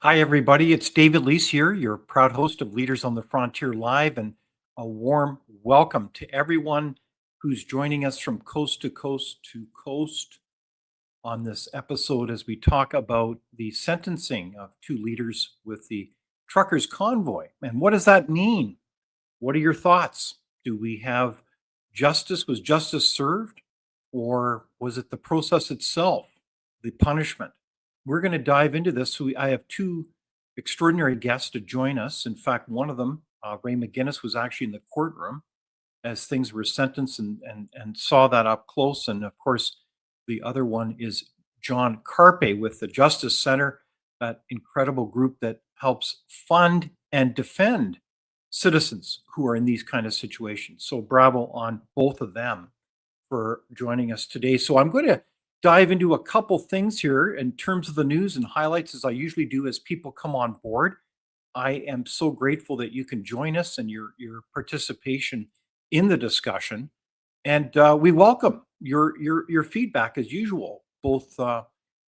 Hi, everybody. It's David Leis here, your proud host of Leaders on the Frontier Live, and a warm welcome to everyone who's joining us from coast to coast to coast on this episode as we talk about the sentencing of two leaders with the truckers' convoy. And what does that mean? What are your thoughts? Do we have justice? Was justice served? Or was it the process itself, the punishment? We're going to dive into this. I have two extraordinary guests to join us. In fact, one of them, Ray McGinnis, was actually in the courtroom as things were sentenced and saw that up close. And of course, the other one is John Carpay with the Justice Center, that incredible group that helps fund and defend citizens who are in these kind of situations. So bravo on both of them for joining us today. So I'm going to dive into a couple things here in terms of the news and highlights, as I usually do as people come on board. I am so grateful that you can join us and your participation in the discussion, and we welcome your feedback as usual. Both,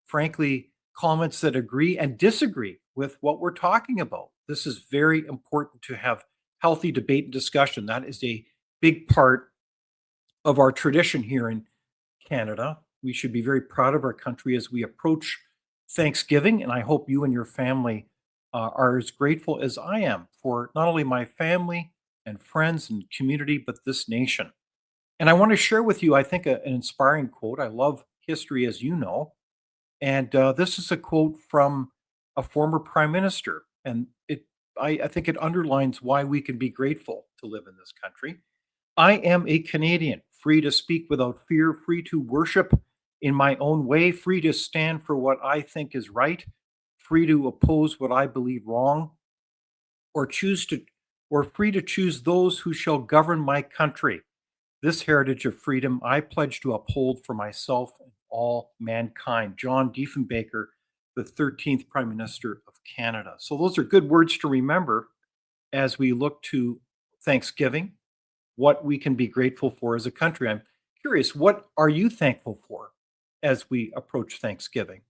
frankly, comments that agree and disagree with what we're talking about. This is very important to have healthy debate and discussion. That is a big part of our tradition here in Canada. We should be very proud of our country as we approach Thanksgiving, and I hope you and your family are as grateful as I am for not only my family and friends and community, but this nation. And I want to share with you, I think, an inspiring quote. I love history, as you know, and this is a quote from a former prime minister, and I think it underlines why we can be grateful to live in this country. I am a Canadian, free to speak without fear, free to worship in my own way, free to stand for what I think is right, free to oppose what I believe wrong, or choose to or free to choose those who shall govern my country. This heritage of freedom I pledge to uphold for myself and all mankind. John Diefenbaker, the 13th Prime Minister of Canada. So those are good words to remember as we look to Thanksgiving, what we can be grateful for as a country. I'm curious, what are you thankful for as we approach Thanksgiving?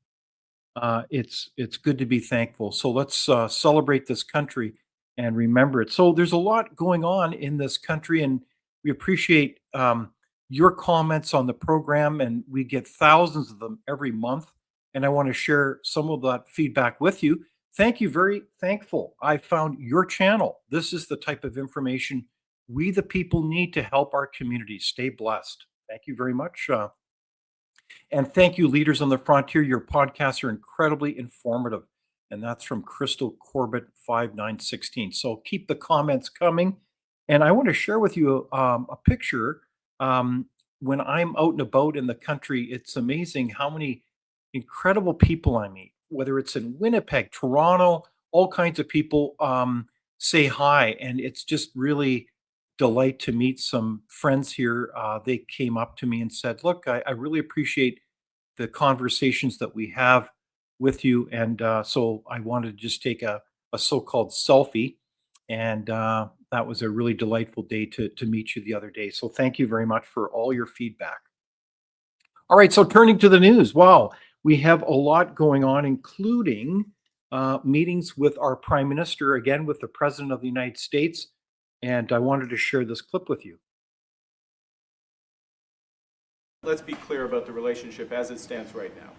It's good to be thankful. So let's celebrate this country and remember it. So there's a lot going on in this country, and we appreciate your comments on the program, and we get thousands of them every month. And I want to share some of that feedback with you. Thank you, very thankful. I found your channel. This is the type of information we, the people, need to help our community stay blessed. Thank you very much. And thank you, Leaders on the Frontier. Your podcasts are incredibly informative. And that's from Crystal Corbett 5916. So keep the comments coming. And I want to share with you a picture. When I'm out and about in the country, it's amazing how many incredible people I meet, whether it's in Winnipeg, Toronto, all kinds of people say hi. And it's just really delight to meet some friends here. They came up to me and said, "Look, I really appreciate the conversations that we have with you." And so I wanted to just take a so called selfie. And that was a really delightful day to meet you the other day. So thank you very much for all your feedback. All right, so turning to the news. Wow, we have a lot going on, including meetings with our prime minister, again, with the president of the United States. And I wanted to share this clip with you. Let's be clear about the relationship as it stands right now.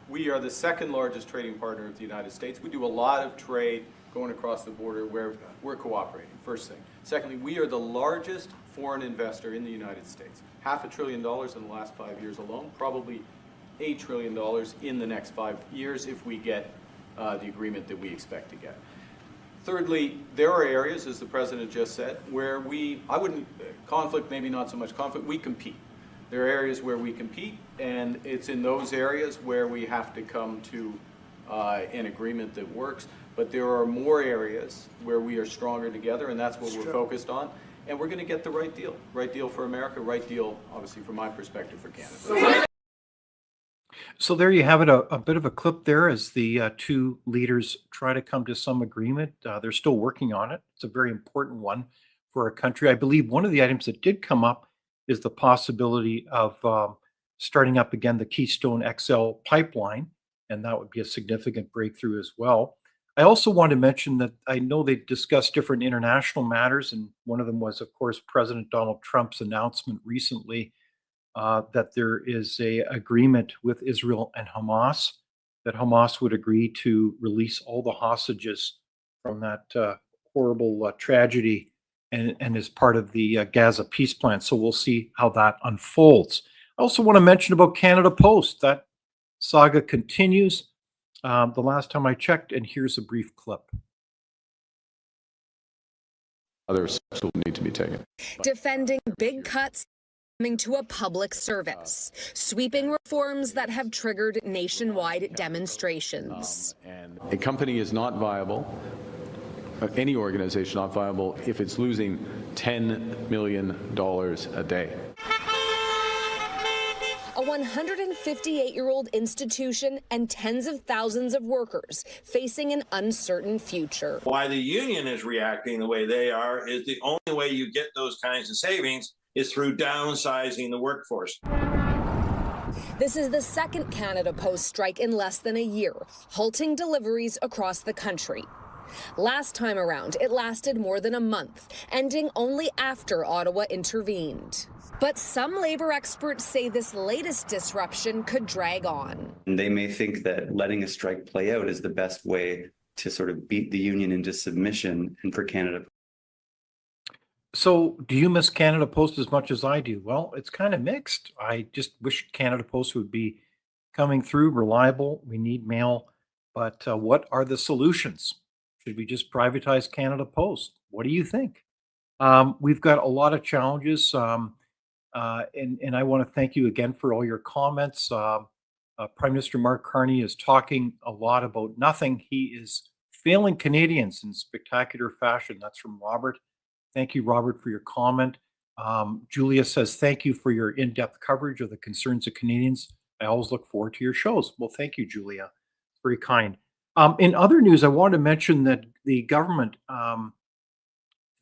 We are the second largest trading partner of the United States. We do a lot of trade going across the border where we're cooperating, first thing. Secondly, we are the largest foreign investor in the United States. $500 billion in the last 5 years alone, probably $8 trillion in the next 5 years if we get the agreement that we expect to get. Thirdly, there are areas, as the President just said, where conflict, maybe not so much conflict, we compete. There are areas where we compete, and it's in those areas where we have to come to an agreement that works. But there are more areas where we are stronger together, and that's what we're focused on. And we're going to get the right deal for America, right deal, obviously, from my perspective, for Canada. So there you have it, a bit of a clip there as the two leaders try to come to some agreement. They're still working on it. It's a very important one for our country. I believe one of the items that did come up is the possibility of starting up again the Keystone XL pipeline, and that would be a significant breakthrough as well. I also want to mention that I know they discussed different international matters, and one of them was, of course, President Donald Trump's announcement recently that there is a agreement with Israel and Hamas, that Hamas would agree to release all the hostages from that horrible tragedy and is part of the Gaza peace plan. So we'll see how that unfolds. I also want to mention about Canada Post. That saga continues. The last time I checked, and here's a brief clip. Other steps will need to be taken. Defending big cuts coming to a public service, sweeping reforms that have triggered nationwide demonstrations. A company is not viable, any organization not viable, if it's losing $10 million a day. A 158-year-old institution and tens of thousands of workers facing an uncertain future. Why the union is reacting the way they are is the only way you get those kinds of savings is through downsizing the workforce. This is the second Canada Post strike in less than a year, halting deliveries across the country. Last time around, it lasted more than a month, ending only after Ottawa intervened. But some labor experts say this latest disruption could drag on. They may think that letting a strike play out is the best way to sort of beat the union into submission and for Canada. So, do you miss Canada Post as much as I do? Well, it's kind of mixed. I just wish Canada Post would be coming through, reliable. We need mail. But what are the solutions? Should we just privatize Canada Post? What do you think? We've got a lot of challenges. And I want to thank you again for all your comments. Prime Minister Mark Carney is talking a lot about nothing. He is failing Canadians in spectacular fashion. That's from Robert. Thank you, Robert, for your comment. Julia says, thank you for your in-depth coverage of the concerns of Canadians. I always look forward to your shows. Well, thank you, Julia. Very kind. In other news, I want to mention that the government,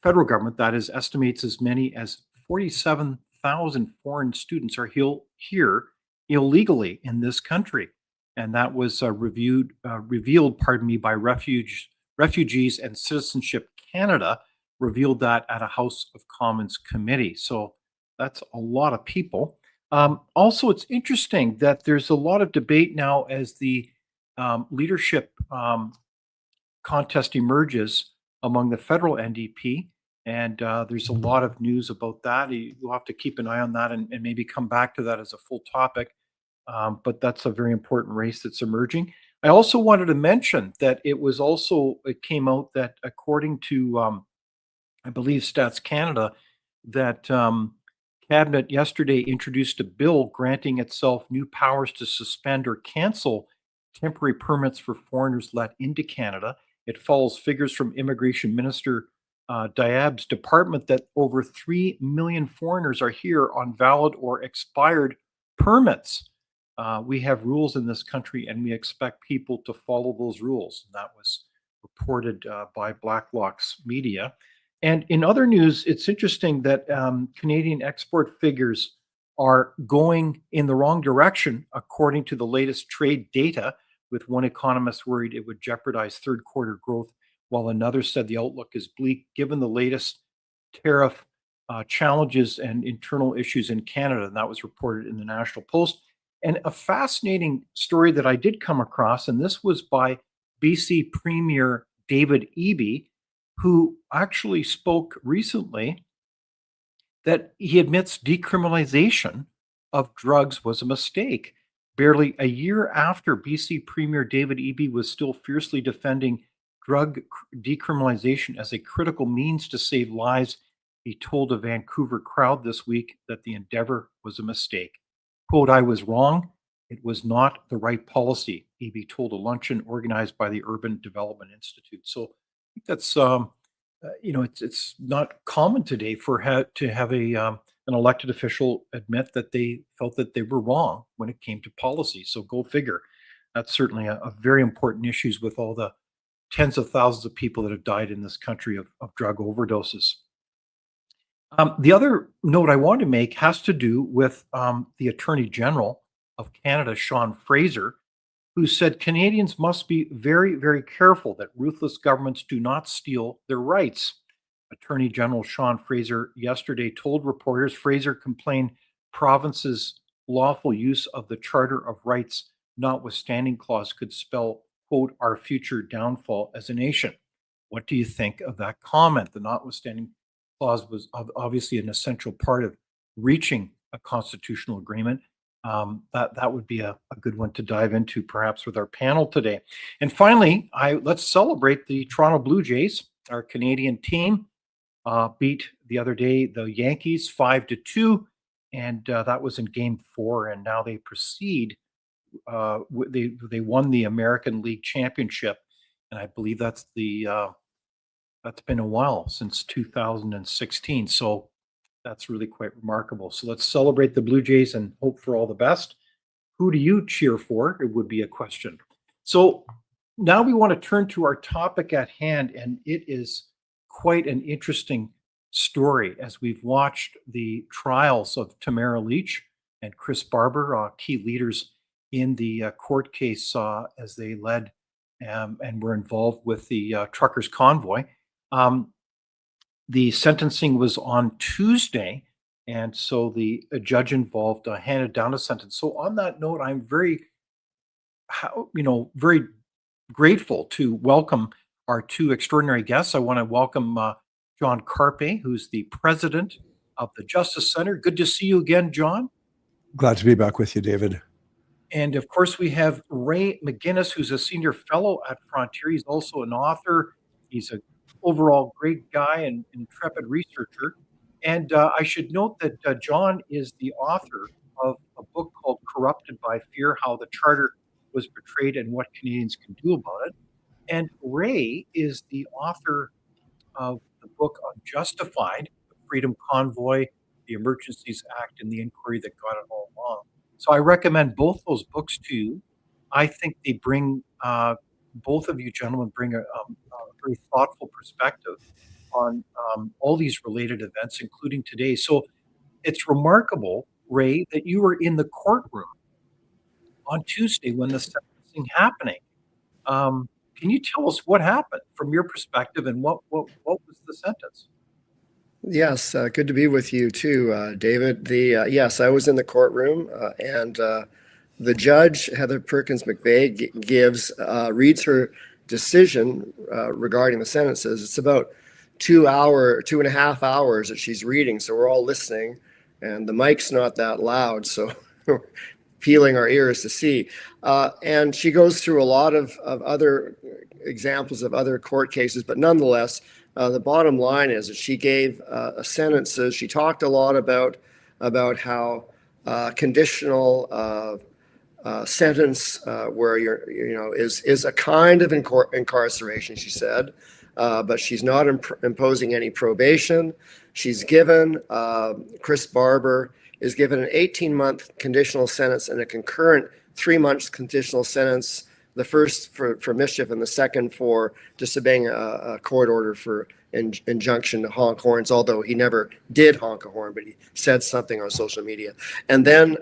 federal government, that is, estimates as many as 47,000 foreign students are here illegally in this country. And that was revealed by Refugees and Citizenship Canada, revealed that at a House of Commons committee. So that's a lot of people. Also, it's interesting that there's a lot of debate now as the leadership contest emerges among the federal NDP. And there's a lot of news about that. You'll have to keep an eye on that and maybe come back to that as a full topic. But that's a very important race that's emerging. I also wanted to mention that it came out that according to, I believe, Stats Canada, that Cabinet yesterday introduced a bill granting itself new powers to suspend or cancel temporary permits for foreigners let into Canada. It follows figures from Immigration Minister Diab's department that over 3 million foreigners are here on valid or expired permits. We have rules in this country and we expect people to follow those rules. That was reported by Blacklock's media. And in other news, it's interesting that Canadian export figures are going in the wrong direction, according to the latest trade data, with one economist worried it would jeopardize third quarter growth, while another said the outlook is bleak given the latest tariff challenges and internal issues in Canada. And that was reported in the National Post. And a fascinating story that I did come across, and this was by BC Premier David Eby, who actually spoke recently that he admits decriminalization of drugs was a mistake. Barely a year after BC Premier David Eby was still fiercely defending drug decriminalization as a critical means to save lives, he told a Vancouver crowd this week that the endeavor was a mistake. Quote, I was wrong. It was not the right policy, Eby told a luncheon organized by the Urban Development Institute. So I think that's, it's not common today to have an elected official admit that they felt that they were wrong when it came to policy. So go figure. That's certainly a very important issue with all the tens of thousands of people that have died in this country of drug overdoses. The other note I want to make has to do with the Attorney General of Canada, Sean Fraser. who said Canadians must be very, very careful that ruthless governments do not steal their rights. Attorney General Sean Fraser yesterday told reporters Fraser complained provinces' lawful use of the Charter of Rights notwithstanding clause could spell, quote, our future downfall as a nation. What do you think of that comment? The notwithstanding clause was obviously an essential part of reaching a constitutional agreement. That would be a good one to dive into, perhaps with our panel today. And finally, let's celebrate the Toronto Blue Jays. Our Canadian team beat the other day the Yankees 5-2, and that was in Game 4. And now they proceed. They won the American League Championship, and I believe that's been a while, since 2016. So that's really quite remarkable. So let's celebrate the Blue Jays and hope for all the best. Who do you cheer for? It would be a question. So now we want to turn to our topic at hand, and it is quite an interesting story as we've watched the trials of Tamara Lich and Chris Barber, key leaders in the court case as they led and were involved with the truckers' convoy. The sentencing was on Tuesday, and so the judge involved handed down a sentence. So on that note, I'm very grateful to welcome our two extraordinary guests. I want to welcome John Carpay, who's the president of the Justice Center. Good to see you again, John. Glad to be back with you, David. And of course, we have Ray McGinnis, who's a senior fellow at Frontier. He's also an author. He's an overall great guy and intrepid researcher. And I should note that John is the author of a book called Corrupted by Fear, How the Charter Was Betrayed and What Canadians Can Do About It. And Ray is the author of the book on Justified, the Freedom Convoy, the Emergencies Act, and the Inquiry That Got It All Wrong. So I recommend both those books to you. I think they bring, both of you gentlemen bring a very thoughtful perspective on all these related events, including today. So it's remarkable, Ray, that you were in the courtroom on Tuesday when the sentencing happening. Can you tell us what happened from your perspective, and what was the sentence? Yes, good to be with you too, David. Yes, I was in the courtroom, and the judge, Heather Perkins McVeigh, reads her decision regarding the sentences. It's about 2.5 hours that she's reading, so we're all listening, and the mic's not that loud, so peeling our ears to see. And she goes through a lot of other examples of other court cases, but nonetheless, the bottom line is that she gave sentences. She talked a lot about how conditional sentence where is a kind of incarceration, she said, but she's not imposing any probation. She's given, Chris Barber is given an 18-month conditional sentence and a concurrent 3 months conditional sentence, the first for mischief and the second for disobeying a court order for injunction to honk horns, although he never did honk a horn, but he said something on social media. And then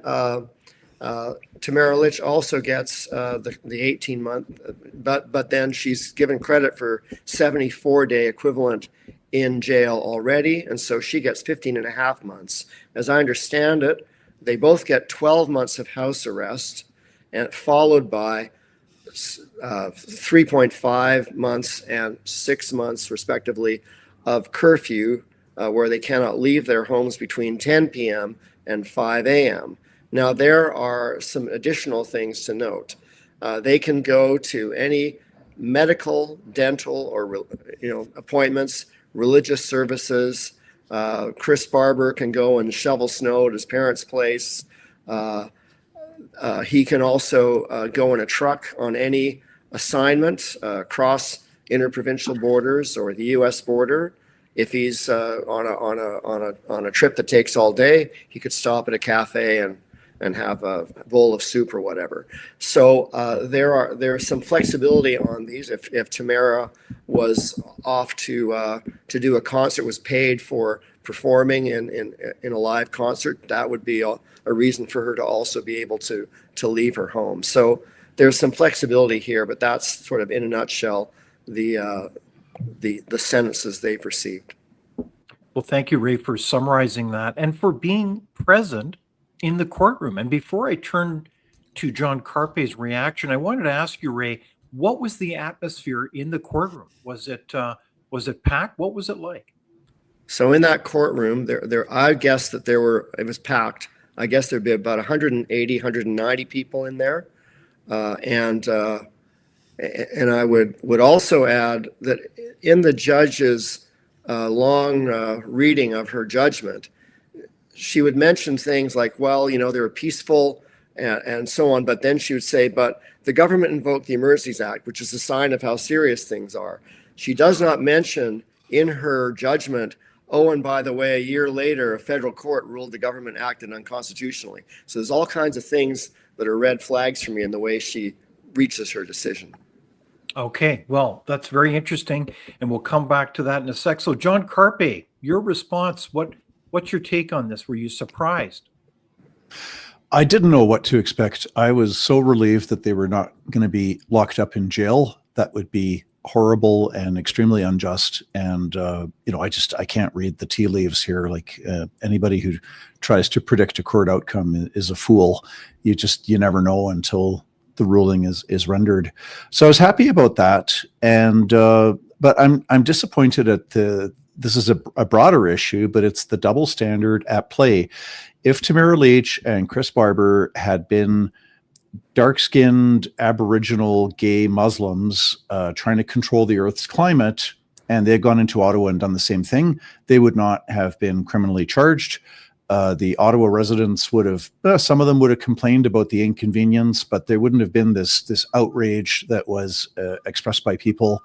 Tamara Lich also gets the 18-month, but then she's given credit for 74-day equivalent in jail already, and so she gets 15.5 months. As I understand it, they both get 12 months of house arrest, and followed by 3.5 months and 6 months, respectively, of curfew, where they cannot leave their homes between 10 p.m. and 5 a.m. Now, there are some additional things to note. They can go to any medical, dental, or appointments, religious services. Chris Barber can go and shovel snow at his parents' place. He can also go in a truck on any assignment, cross interprovincial borders or the U.S. border. If he's on a trip that takes all day, he could stop at a cafe and have a bowl of soup or whatever. So there's some flexibility on these. If Tamara was off to do a concert, was paid for performing in a live concert, that would be a reason for her to also be able to leave her home. So there's some flexibility here, but that's sort of in a nutshell the sentences they've received. Well, thank you, Ray, for summarizing that and for being present in the courtroom. And before I turn to John Carpay's reaction, I wanted to ask you, Ray, what was the atmosphere in the courtroom? Was it packed? What was it like? So in that courtroom, I guess that it was packed. I guess there'd be about 180, 190 people in there. And I would also add that in the judge's long reading of her judgment, she would mention things like, well, they were peaceful and so on. But then she would say, but the government invoked the Emergencies Act, which is a sign of how serious things are. She does not mention in her judgment, oh, and by the way, a year later, a federal court ruled the government acted unconstitutionally. So there's all kinds of things that are red flags for me in the way she reaches her decision. Okay, well, that's very interesting, and we'll come back to that in a sec. So, John Carpay, your response, what's your take on this? Were you surprised? I didn't know what to expect. I was so relieved that they were not going to be locked up in jail. That would be horrible and extremely unjust. And, I can't read the tea leaves here. Like anybody who tries to predict a court outcome is a fool. You never know until the ruling is rendered. So I was happy about that. And, but I'm disappointed at this is a broader issue, but it's the double standard at play. If Tamara Lich and Chris Barber had been dark-skinned Aboriginal gay Muslims trying to control the Earth's climate, and they had gone into Ottawa and done the same thing, they would not have been criminally charged. The Ottawa residents would have, some of them would have complained about the inconvenience, but there wouldn't have been this outrage that was expressed by people.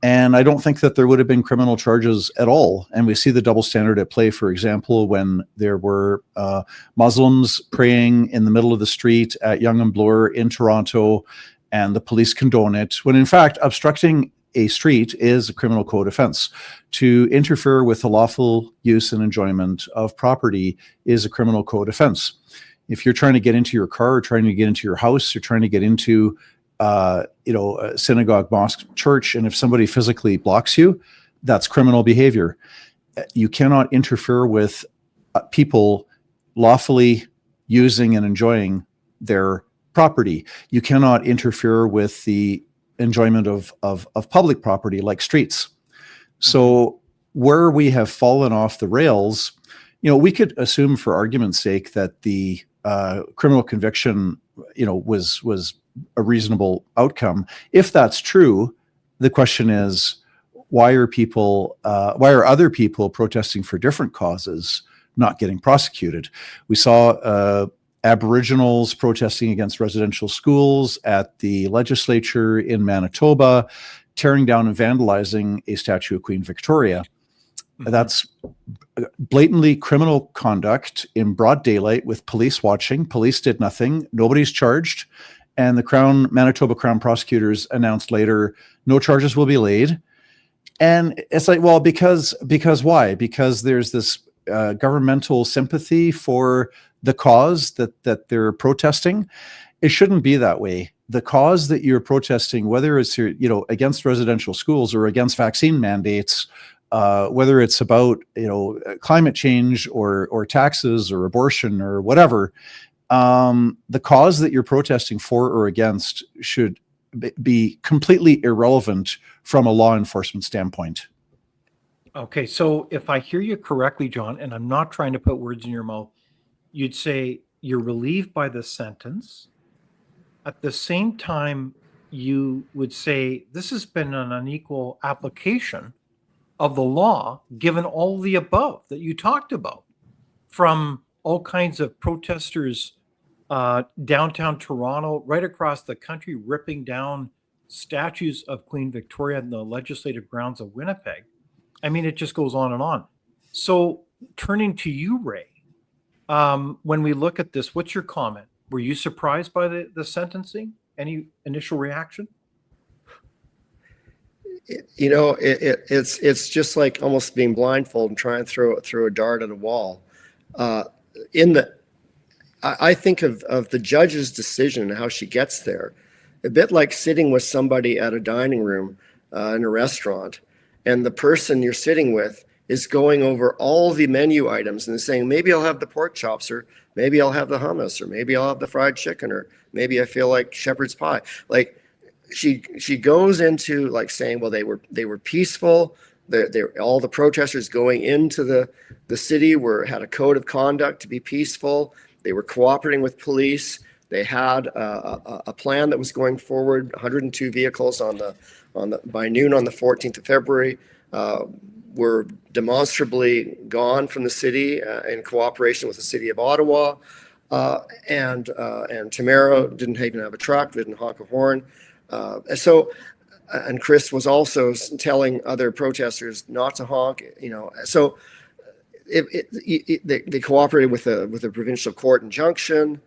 And I don't think that there would have been criminal charges at all. And we see the double standard at play, for example, when there were Muslims praying in the middle of the street at Yonge and Bloor in Toronto, and the police condone it, when in fact obstructing a street is a criminal code offense. To interfere with the lawful use and enjoyment of property is a criminal code offense. If you're trying to get into your car, or trying to get into your house, or trying to get into a synagogue, mosque, church, and if somebody physically blocks you, that's criminal behavior. You cannot interfere with people lawfully using and enjoying their property. You cannot interfere with the enjoyment of public property like streets. So where we have fallen off the rails, we could assume for argument's sake that the criminal conviction, was a reasonable outcome. If that's true, the question is, why are other people protesting for different causes not getting prosecuted? We saw Aboriginals protesting against residential schools at the legislature in Manitoba, tearing down and vandalizing a statue of Queen Victoria. Mm-hmm. That's blatantly criminal conduct in broad daylight with police watching. Police did nothing. Nobody's charged. And the Manitoba Crown prosecutors announced later, no charges will be laid. And it's like, well, because why? Because there's this governmental sympathy for the cause that they're protesting. It shouldn't be that way. The cause that you're protesting, whether it's against residential schools or against vaccine mandates, whether it's about climate change or taxes or abortion or whatever, the cause that you're protesting for or against should be completely irrelevant from a law enforcement standpoint. Okay, so if I hear you correctly, John, and I'm not trying to put words in your mouth, you'd say you're relieved by the sentence. At the same time, you would say this has been an unequal application of the law, given all the above that you talked about, from all kinds of protesters downtown Toronto, right across the country, ripping down statues of Queen Victoria in the legislative grounds of Winnipeg. I mean, it just goes on and on. So turning to you, Ray, when we look at this, what's your comment? Were you surprised by the sentencing? Any initial reaction? It's just like almost being blindfolded and trying to throw a dart at a wall. I think of the judge's decision and how she gets there. a bit like sitting with somebody at a dining room in a restaurant, and the person you're sitting with is going over all the menu items and saying, maybe I'll have the pork chops, or maybe I'll have the hummus, or maybe I'll have the fried chicken, or maybe I feel like shepherd's pie. Like she goes into like saying, well, they were peaceful. All the protesters going into the city had a code of conduct to be peaceful. They were cooperating with police. They had a plan that was going forward. 102 vehicles by noon on the 14th of February were demonstrably gone from the city in cooperation with the city of Ottawa. And Tamara didn't even have a truck, didn't honk a horn. And Chris was also telling other protesters not to honk, so they cooperated with the provincial court injunction.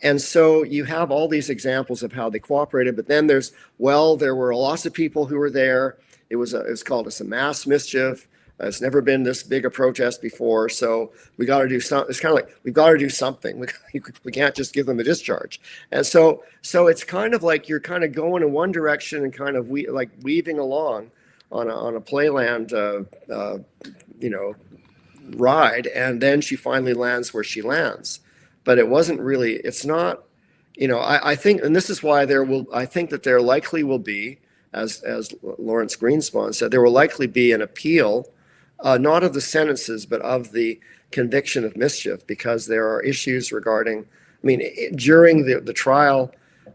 And so you have all these examples of how they cooperated, but then there were lots of people who were there. It was called a mass mischief. It's never been this big a protest before, so we got to do something. It's kind of like we've got to do something. We can't just give them a discharge. And so it's kind of like you're kind of going in one direction and kind of weaving along on a playland, ride, and then she finally lands where she lands. But it wasn't really. It's not. I think, and this is why I think that there likely will be, as Lawrence Greenspan said, there will likely be an appeal. Not of the sentences, but of the conviction of mischief, because there are issues regarding, during the trial,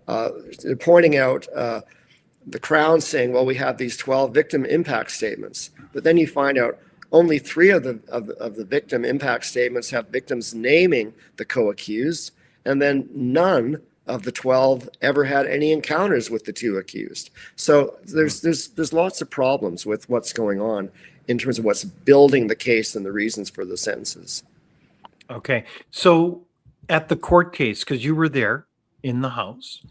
they're pointing out the Crown saying, well, we have these 12 victim impact statements, but then you find out only 3 of the victim impact statements have victims naming the co-accused, and then none of the 12 ever had any encounters with the 2 accused. So there's lots of problems with what's going on in terms of what's building the case and the reasons for the sentences. Okay. So at the court case, because you were there in the House,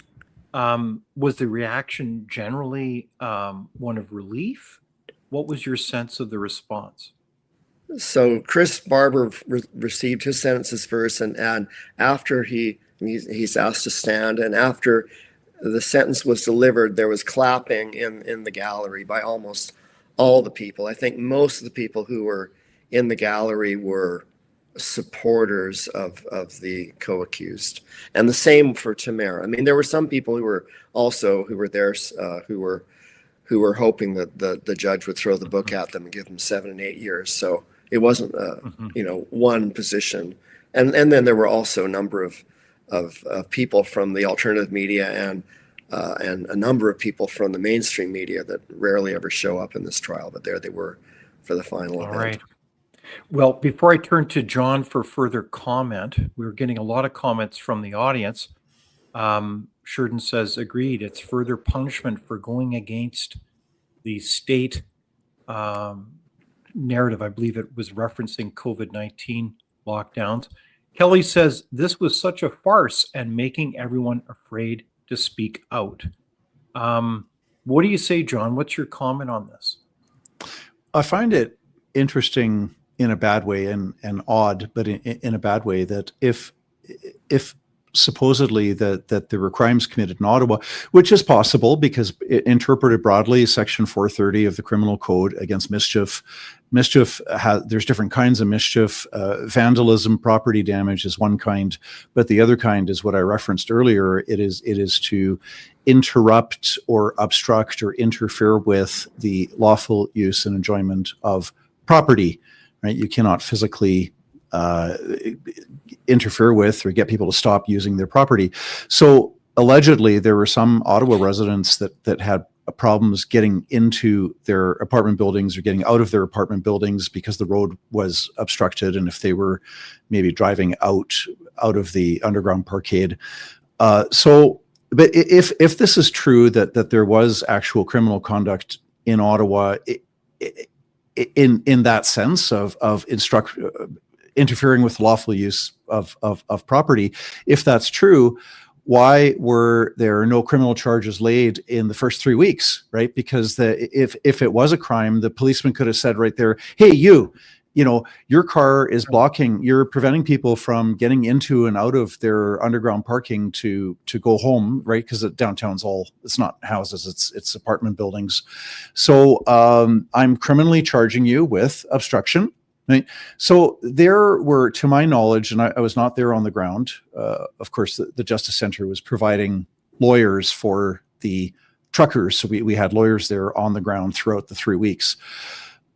was the reaction generally one of relief? What was your sense of the response? So Chris Barber received his sentences first, and after he's asked to stand, and after the sentence was delivered, there was clapping in the gallery by almost all the people. I think most of the people who were in the gallery were supporters of the co-accused, and the same for Tamara. There were some people who were there who were hoping that the judge would throw the book at them and give them 7 and 8 years. So it wasn't one position, and then there were also a number of people from the alternative media and a number of people from the mainstream media that rarely ever show up in this trial, but there they were for the final event. All right. Well, before I turn to John for further comment, we're getting a lot of comments from the audience. Sheridan says, agreed, it's further punishment for going against the state narrative. I believe it was referencing COVID-19 lockdowns. Kelly says, this was such a farce and making everyone afraid to speak out. What do you say, John? What's your comment on this? I find it interesting in a bad way and odd, but in a bad way, that if supposedly that there were crimes committed in Ottawa, which is possible because interpreted broadly, Section 430 of the Criminal Code against mischief. There's different kinds of mischief. Vandalism, property damage is one kind, but the other kind is what I referenced earlier. It is to interrupt or obstruct or interfere with the lawful use and enjoyment of property. Right? You cannot physically interfere with or get people to stop using their property. So allegedly, there were some Ottawa residents that had problems getting into their apartment buildings or getting out of their apartment buildings because the road was obstructed, and if they were maybe driving out of the underground parkade. But if this is true that there was actual criminal conduct in Ottawa, in that sense of interfering with lawful use of property, if that's true, why were there no criminal charges laid in the first 3 weeks, right? Because if it was a crime, the policeman could have said right there, hey, you your car is blocking, you're preventing people from getting into and out of their underground parking to go home, right? Because downtown's it's not houses, it's apartment buildings. So I'm criminally charging you with obstruction, right? So there were, to my knowledge, and I was not there on the ground, of course, the Justice Center was providing lawyers for the truckers. So we had lawyers there on the ground throughout the 3 weeks.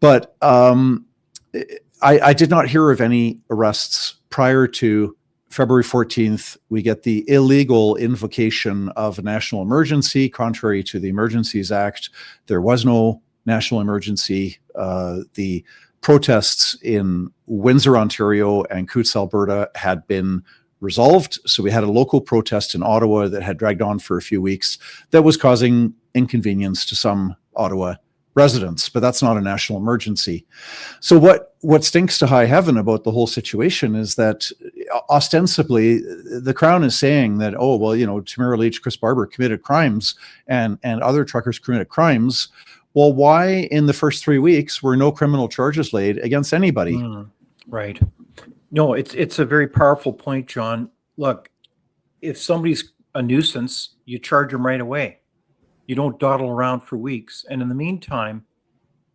But I did not hear of any arrests prior to February 14th. We get the illegal invocation of a national emergency, contrary to the Emergencies Act. There was no national emergency. The protests in Windsor, Ontario and Coutts, Alberta had been resolved. So we had a local protest in Ottawa that had dragged on for a few weeks that was causing inconvenience to some Ottawa residents, but that's not a national emergency. So what stinks to high heaven about the whole situation is that ostensibly the Crown is saying that, oh, well, Tamara, Lich, Chris Barber committed crimes and other truckers committed crimes. Well, why in the first 3 weeks were no criminal charges laid against anybody? Right. No, it's a very powerful point, John. Look, if somebody's a nuisance, you charge them right away. You don't dawdle around for weeks. And in the meantime,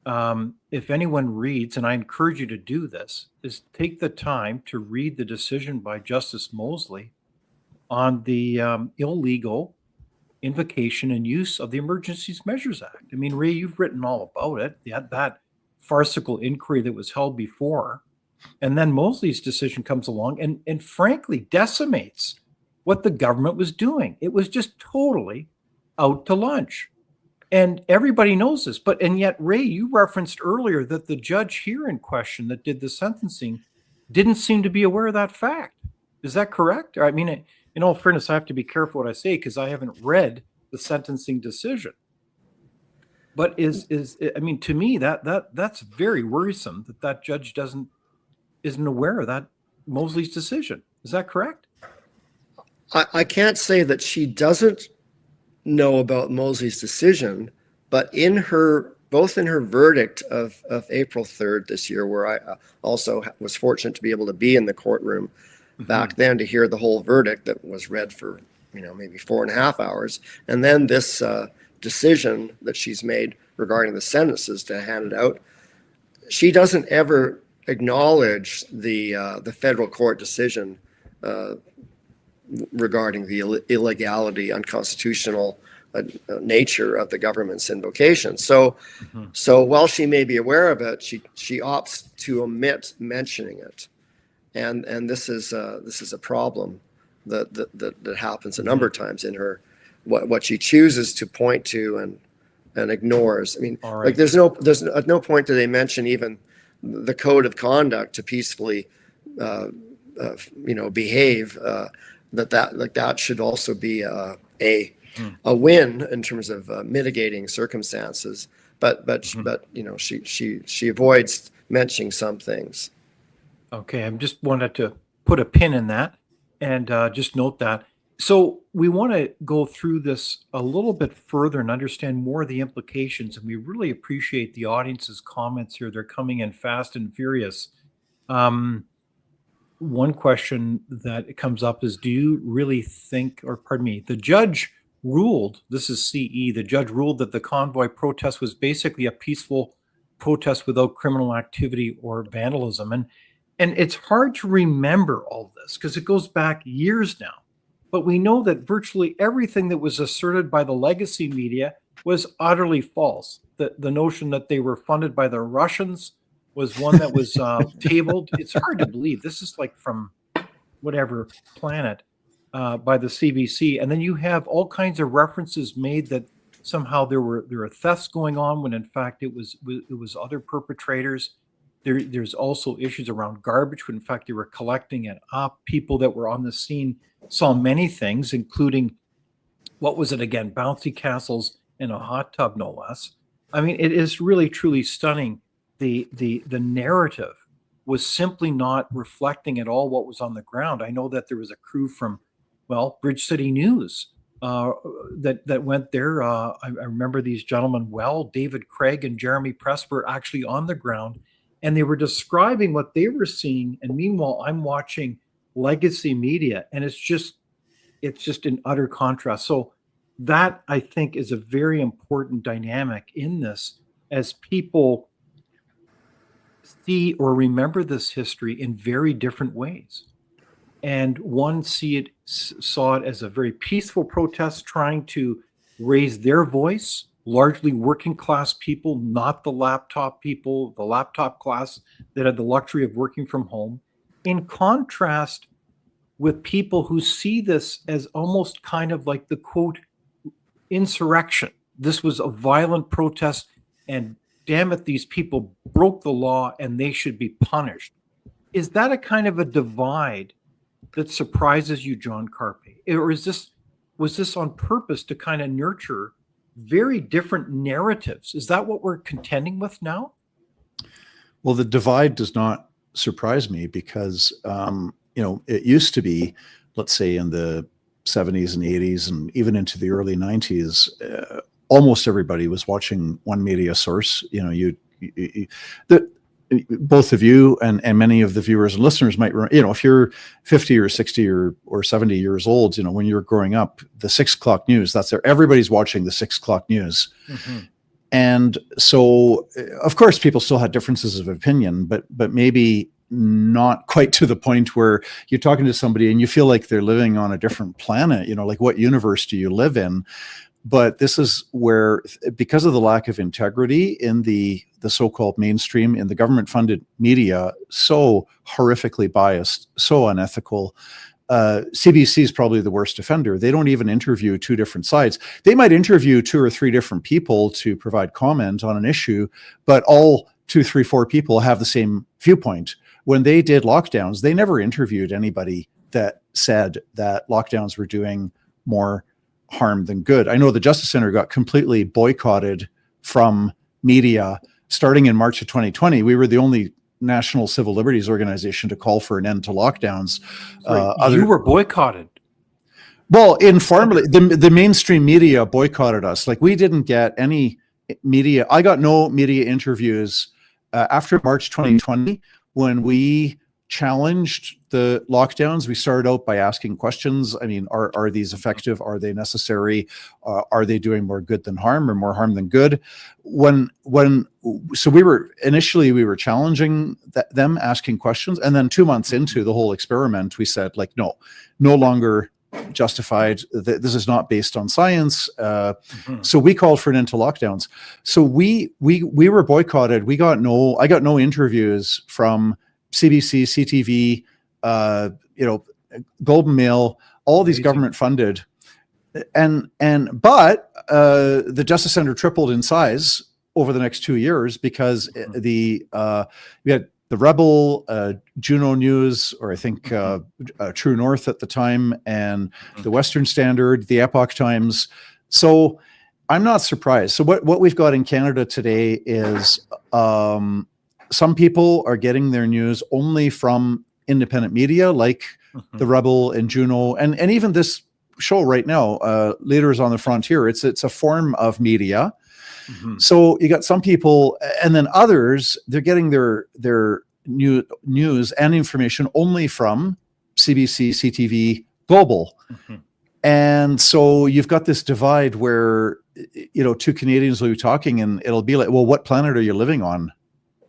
if anyone reads, and I encourage you to do this, is take the time to read the decision by Justice Mosley on the illegal invocation and use of the Emergency Measures Act. I mean, Ray, you've written all about it. You had that farcical inquiry that was held before. And then Mosley's decision comes along and frankly decimates what the government was doing. It was just totally out to lunch. And everybody knows this. And yet, Ray, you referenced earlier that the judge here in question that did the sentencing didn't seem to be aware of that fact. Is that correct? I mean, in all fairness, I have to be careful what I say because I haven't read the sentencing decision. But I mean, to me, that's very worrisome that judge isn't aware of that Mosley's decision. Is that correct? I can't say that she doesn't know about Mosley's decision, but both in her verdict of April 3rd this year, where I also was fortunate to be able to be in the courtroom back then to hear the whole verdict that was read for maybe 4.5 hours, and then this decision that she's made regarding the sentences to hand it out, she doesn't ever acknowledge the federal court decision regarding the illegality, unconstitutional nature of the government's invocation. So while she may be aware of it, she opts to omit mentioning it, and this is a problem that happens a number of times in her what she chooses to point to and ignores. I mean, like there's at no point do they mention even the code of conduct to peacefully behave. That should also be a win in terms of mitigating circumstances, but she avoids mentioning some things. Okay, I just wanted to put a pin in that and just note that. So we want to go through this a little bit further and understand more of the implications, and we really appreciate the audience's comments here. They're coming in fast and furious. One question that comes up is, do you really think, or pardon me, the judge ruled, this is CE, the judge ruled that the convoy protest was basically a peaceful protest without criminal activity or vandalism. And it's hard to remember all this because it goes back years now. But we know that virtually everything that was asserted by the legacy media was utterly false. The notion that they were funded by the Russians was one that was tabled. It's hard to believe. This is like from whatever planet by the CBC. And then you have all kinds of references made that somehow there were thefts going on when in fact it was other perpetrators. There's also issues around garbage when in fact they were collecting it up. People that were on the scene saw many things, including, what was it again? Bouncy castles in a hot tub, no less. I mean, it is really, truly stunning. The narrative was simply not reflecting at all what was on the ground. I know that there was a crew from, Bridge City News that went there. I remember these gentlemen well, David Craig and Jeremy Press were actually on the ground. And they were describing what they were seeing. And meanwhile, I'm watching legacy media, and it's just in utter contrast. So that, I think, is a very important dynamic in this, as people see or remember this history in very different ways. And one saw it as a very peaceful protest trying to raise their voice, largely working class people, not the laptop people, the laptop class that had the luxury of working from home, in contrast with people who see this as almost kind of like the quote insurrection. This was a violent protest, and damn it, these people broke the law and they should be punished. Is that a kind of a divide that surprises you, John Carpay? Or was this on purpose to kind of nurture very different narratives? Is that what we're contending with now? Well, the divide does not surprise me because, it used to be, let's say in the 70s and 80s and even into the early 90s, almost everybody was watching one media source. Both of you and many of the viewers and listeners might, if you're 50 or 60 or 70 years old, when you're growing up, the 6 o'clock news, that's there. Everybody's watching the 6 o'clock news. Mm-hmm. And so, of course, people still had differences of opinion, but maybe not quite to the point where you're talking to somebody and you feel like they're living on a different planet, like what universe do you live in? But this is where, because of the lack of integrity in the so-called mainstream, in the government-funded media, so horrifically biased, so unethical, CBC is probably the worst offender. They don't even interview two different sides. They might interview 2 or 3 different people to provide comment on an issue, but all 2, 3, 4 people have the same viewpoint. When they did lockdowns, they never interviewed anybody that said that lockdowns were doing more harm than good. I know the Justice Center got completely boycotted from media starting in March of 2020. We were the only national civil liberties organization to call for an end to lockdowns. You were boycotted. Well, informally, the mainstream media boycotted us. Like, we didn't get any media. I got no media interviews after March 2020 when we challenged the lockdowns. We started out by asking questions. I mean, are these effective? Are they necessary? Are they doing more good than harm, or more harm than good? So we were challenging them, asking questions, and then 2 months into the whole experiment, we said, like, no longer justified. This is not based on science. So we called for an end to lockdowns. So we were boycotted. I got no interviews from CBC, CTV, Golden Mail, all these government funded, but the Justice Center tripled in size over the next 2 years because we had the Rebel, Juno News, or I think True North at the time, and the Western Standard, the Epoch Times. So I'm not surprised. So what we've got in Canada today is some people are getting their news only from independent media like the Rebel and Juno, and even this show right now, Leaders on the Frontier. It's a form of media. So you got some people, and then others, they're getting their news and information only from CBC, CTV, Global. And so you've got this divide where, two Canadians will be talking and it'll be like, well, what planet are you living on?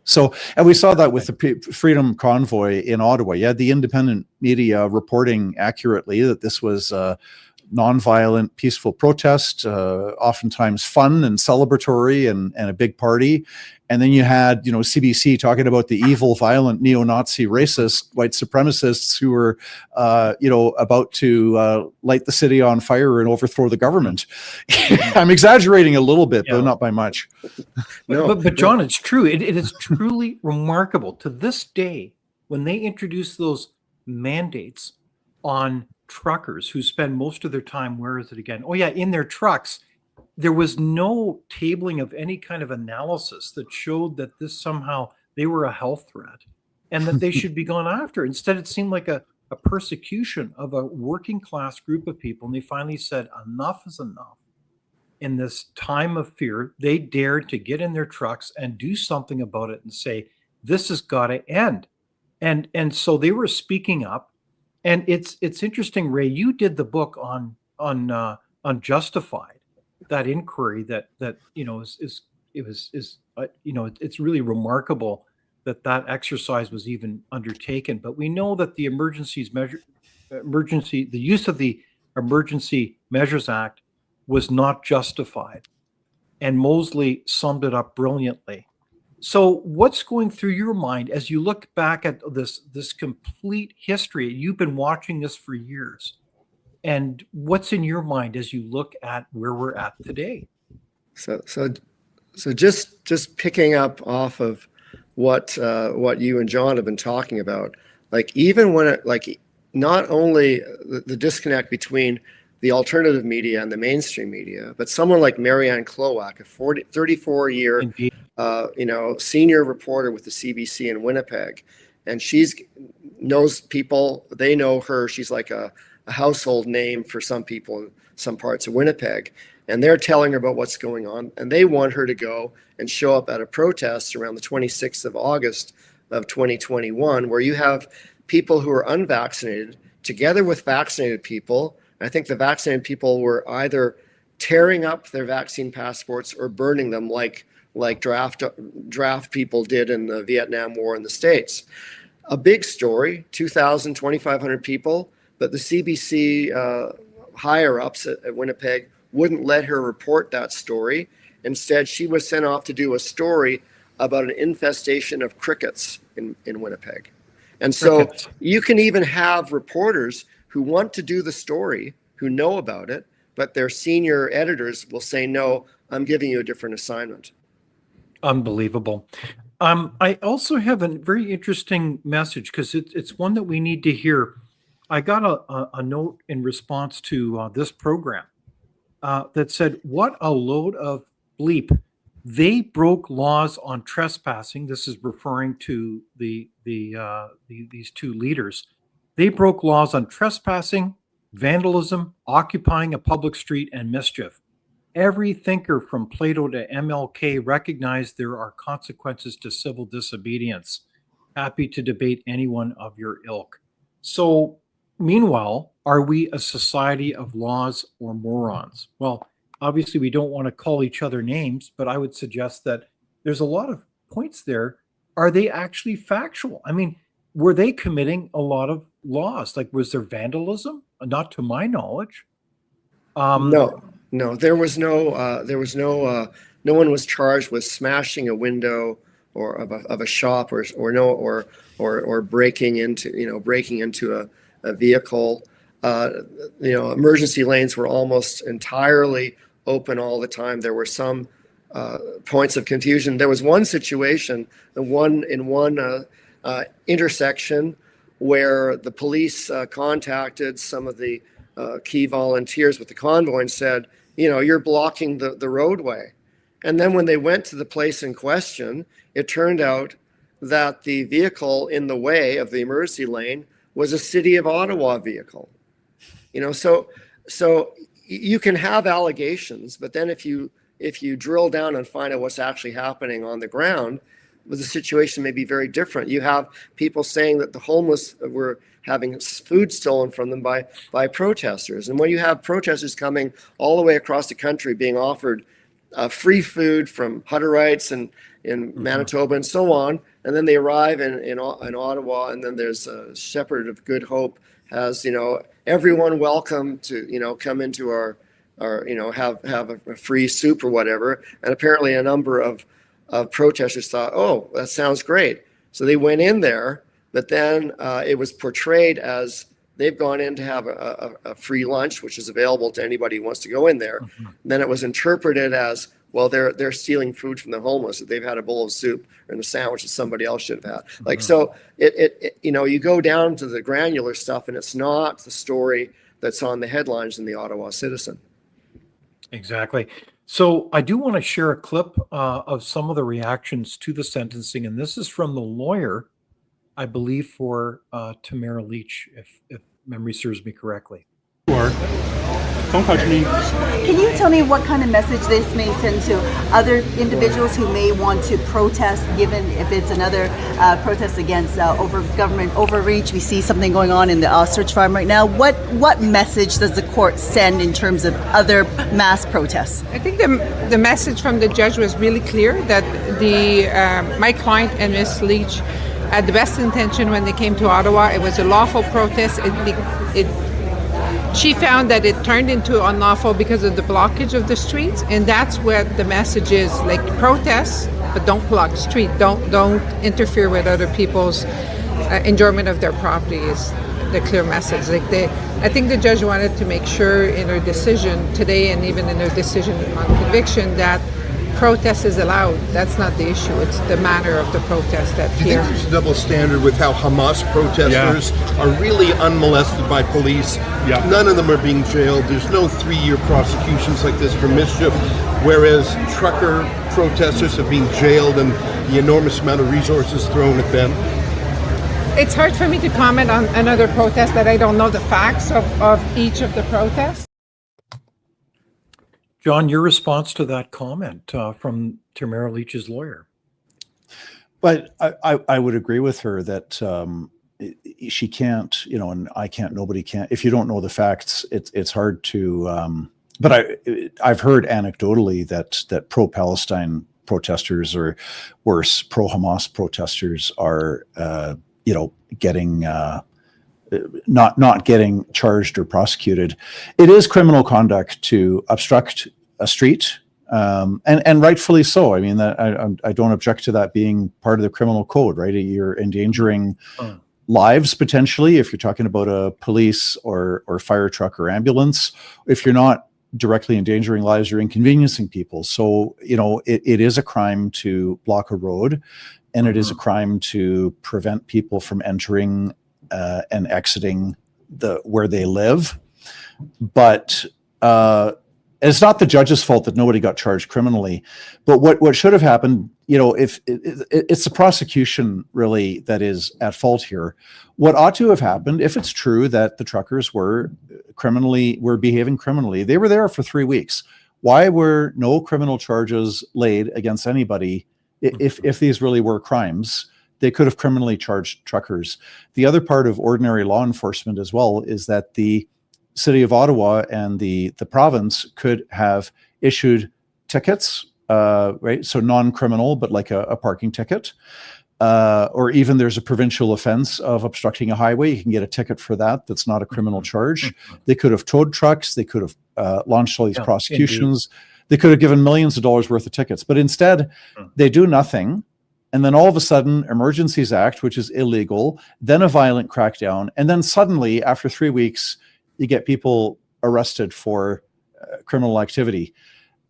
So, and we saw that with the Freedom Convoy in Ottawa. You had the independent media reporting accurately that this was nonviolent, peaceful protest, oftentimes fun and celebratory and a big party. And then you had, CBC talking about the evil, violent, neo-Nazi, racist, white supremacists who were, about to light the city on fire and overthrow the government. I'm exaggerating a little bit, though not by much. But John, it's true. It is truly remarkable. To this day, when they introduce those mandates on truckers who spend most of their time, where is it again? Oh yeah, in their trucks. There was no tabling of any kind of analysis that showed that this somehow they were a health threat and that they should be gone after. Instead, it seemed like a persecution of a working class group of people. And they finally said, enough is enough. In this time of fear, they dared to get in their trucks and do something about it and say, this has got to end. And so they were speaking up. And it's interesting, Ray, you did the book on Justified, that inquiry that you know is you know, it's really remarkable that that exercise was even undertaken. But we know that the the use of the Emergency Measures Act was not justified. And Mosley summed it up brilliantly. So what's going through your mind as you look back at this complete history? You've been watching this for years. And what's in your mind as you look at where we're at today? So just picking up off of what you and John have been talking about, like even when it, like not only the disconnect between the alternative media and the mainstream media, but someone like Marianne Cloak, a 34-year senior reporter with the CBC in Winnipeg, and knows people, they know her. She's like a household name for some people in some parts of Winnipeg, and they're telling her about what's going on, and they want her to go and show up at a protest around the 26th of August of 2021, where you have people who are unvaccinated together with vaccinated people. I think the vaccinated people were either tearing up their vaccine passports or burning them like draft people did in the Vietnam War in the States. A big story, 2,000, 2,500 people, but the CBC higher ups at Winnipeg wouldn't let her report that story. Instead, she was sent off to do a story about an infestation of crickets in Winnipeg. And so you can even have reporters who want to do the story, who know about it, but their senior editors will say, no, I'm giving you a different assignment. Unbelievable. I also have a very interesting message because it's one that we need to hear. I got a note in response to this program that said, what a load of bleep. They broke laws on trespassing. This is referring to these two leaders. They broke laws on trespassing, vandalism, occupying a public street, and mischief. Every thinker from Plato to MLK recognized there are consequences to civil disobedience. Happy to debate anyone of your ilk. So, meanwhile, are we a society of laws or morons? Well, obviously, we don't want to call each other names, but I would suggest that there's a lot of points there. Are they actually factual? I mean, were they committing a lot of laws? Like, was there vandalism? Not to my knowledge. No, there was no one was charged with smashing a window or of a shop or breaking into a vehicle. Emergency lanes were almost entirely open all the time. There were some points of confusion. There was one situation, in one intersection, where the police contacted some of the key volunteers with the convoy and said, you're blocking the roadway. And then when they went to the place in question, it turned out that the vehicle in the way of the emergency lane was a City of Ottawa vehicle. So you can have allegations, but then if you drill down and find out what's actually happening on the ground, the situation may be very different. You have people saying that the homeless were having food stolen from them by protesters. And when you have protesters coming all the way across the country being offered free food from Hutterites and in Manitoba and so on, and then they arrive in Ottawa, and then there's a Shepherd of Good Hope has, everyone welcome to, come into our have a free soup or whatever. And apparently a number of protesters thought, oh, that sounds great. So they went in there, but then it was portrayed as they've gone in to have a free lunch, which is available to anybody who wants to go in there. Then it was interpreted as, well, they're stealing food from the homeless. They've had a bowl of soup and a sandwich that somebody else should have had. So it you go down to the granular stuff, and it's not the story that's on the headlines in the Ottawa Citizen. Exactly. So I do want to share a clip of some of the reactions to the sentencing, and this is from the lawyer, I believe, for Tamara Lich, if memory serves me correctly. Or phone call to me. Can you tell me what kind of message this may send to other individuals who may want to protest, given if it's another protest against government overreach? We see something going on in the ostrich farm right now. What message does the court send in terms of other mass protests? I think the message from the judge was really clear that my client and Ms. Leich had the best intention when they came to Ottawa. It was a lawful protest. She found that it turned into unlawful because of the blockage of the streets, and that's what the message is. Like, protest, but don't block the street. Don't interfere with other people's enjoyment of their property is the clear message. I think the judge wanted to make sure in her decision today, and even in her decision on conviction, that protest is allowed. That's not the issue. It's the manner of the protest that Do you think there's a double standard with how Hamas protesters are really unmolested by police? Yeah. None of them are being jailed. There's no 3-year prosecutions like this for mischief, whereas trucker protesters have been jailed and the enormous amount of resources thrown at them. It's hard for me to comment on another protest that I don't know the facts of each of the protests. John, your response to that comment from Tamara Leich's lawyer? But I would agree with her that she can't, and I can't, nobody can. If you don't know the facts, it's hard to, but I've heard anecdotally that pro-Palestine protesters, or worse, pro-Hamas protesters are, getting, not getting charged or prosecuted. It is criminal conduct to obstruct a street, and rightfully so. I mean, that I don't object to that being part of the criminal code, right? You're endangering lives potentially if you're talking about a police or fire truck or ambulance. If you're not directly endangering lives, you're inconveniencing people. So it is a crime to block a road, and it is a crime to prevent people from entering and exiting where they live. But it's not the judge's fault that nobody got charged criminally. But what should have happened, if it's the prosecution really that is at fault here. What ought to have happened, if it's true that the truckers were behaving criminally, they were there for 3 weeks. Why were no criminal charges laid against anybody if these really were crimes? They could have criminally charged truckers. The other part of ordinary law enforcement as well is that the City of Ottawa and the province could have issued tickets, right? So non-criminal, but like a parking ticket, or even there's a provincial offense of obstructing a highway. You can get a ticket for that. That's not a criminal charge. They could have towed trucks. They could have launched all these prosecutions. Indeed. They could have given millions of dollars worth of tickets, but instead they do nothing. And then all of a sudden, Emergencies Act, which is illegal, then a violent crackdown. And then suddenly, after 3 weeks, you get people arrested for criminal activity.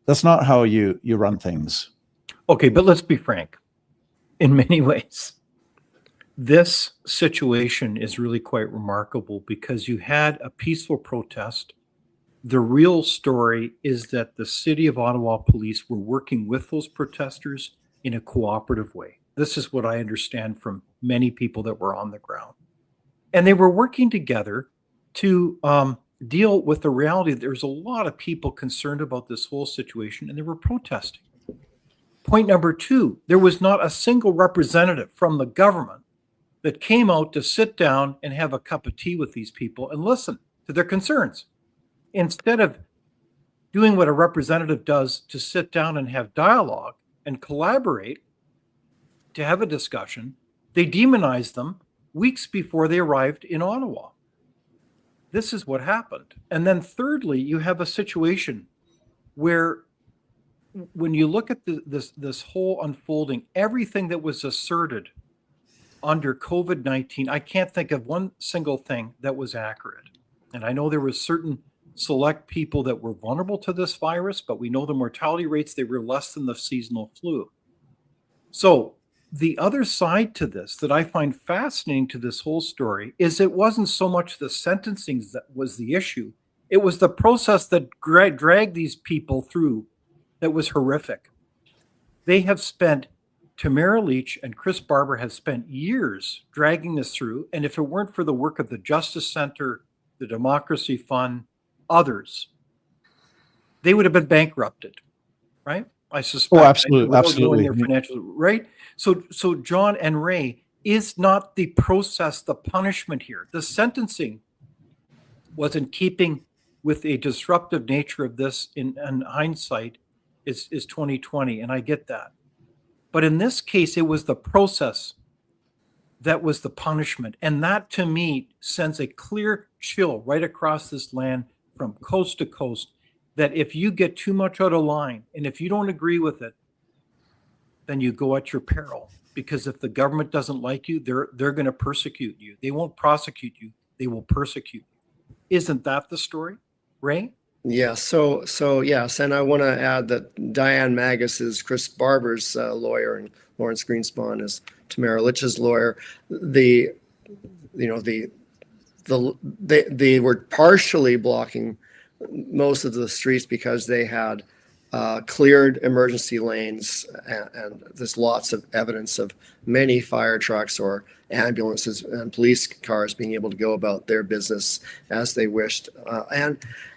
That's not how you run things. Okay, but let's be frank. In many ways, this situation is really quite remarkable because you had a peaceful protest. The real story is that the City of Ottawa police were working with those protesters in a cooperative way. This is what I understand from many people that were on the ground. And they were working together to deal with the reality that there's a lot of people concerned about this whole situation, and they were protesting. Point number 2, there was not a single representative from the government that came out to sit down and have a cup of tea with these people and listen to their concerns. Instead of doing what a representative does to sit down and have dialogue and collaborate, to have a discussion, they demonized them weeks before they arrived in Ottawa. This is what happened. And then thirdly, you have a situation where when you look at this whole unfolding, everything that was asserted under COVID-19, I can't think of one single thing that was accurate. And I know there were certain select people that were vulnerable to this virus, but we know the mortality rates, they were less than the seasonal flu. So the other side to this that I find fascinating to this whole story is it wasn't so much the sentencing that was the issue. It was the process that dragged these people through that was horrific. They have spent, Tamara Lich and Chris Barber have spent years dragging this through. And if it weren't for the work of the Justice Center, the Democracy Fund, others, they would have been bankrupted, right? I suspect. Oh, absolutely, without absolutely. knowing their financial, right? So John and Ray, is not the process the punishment here? The sentencing was in keeping with a disruptive nature of this. In hindsight, is 2020, and I get that. But in this case, it was the process that was the punishment, and that to me sends a clear chill right across this land from coast to coast. That if you get too much out of line, and if you don't agree with it, then you go at your peril. Because if the government doesn't like you, they're going to persecute you. They won't prosecute you; they will persecute you. Isn't that the story, Ray? Yeah, so yes, and I want to add that Diane Magus is Chris Barber's lawyer, and Lawrence Greenspan is Tamara Lich's lawyer. They were partially blocking most of the streets because they had cleared emergency lanes, and there's lots of evidence of many fire trucks or ambulances and police cars being able to go about their business as they wished.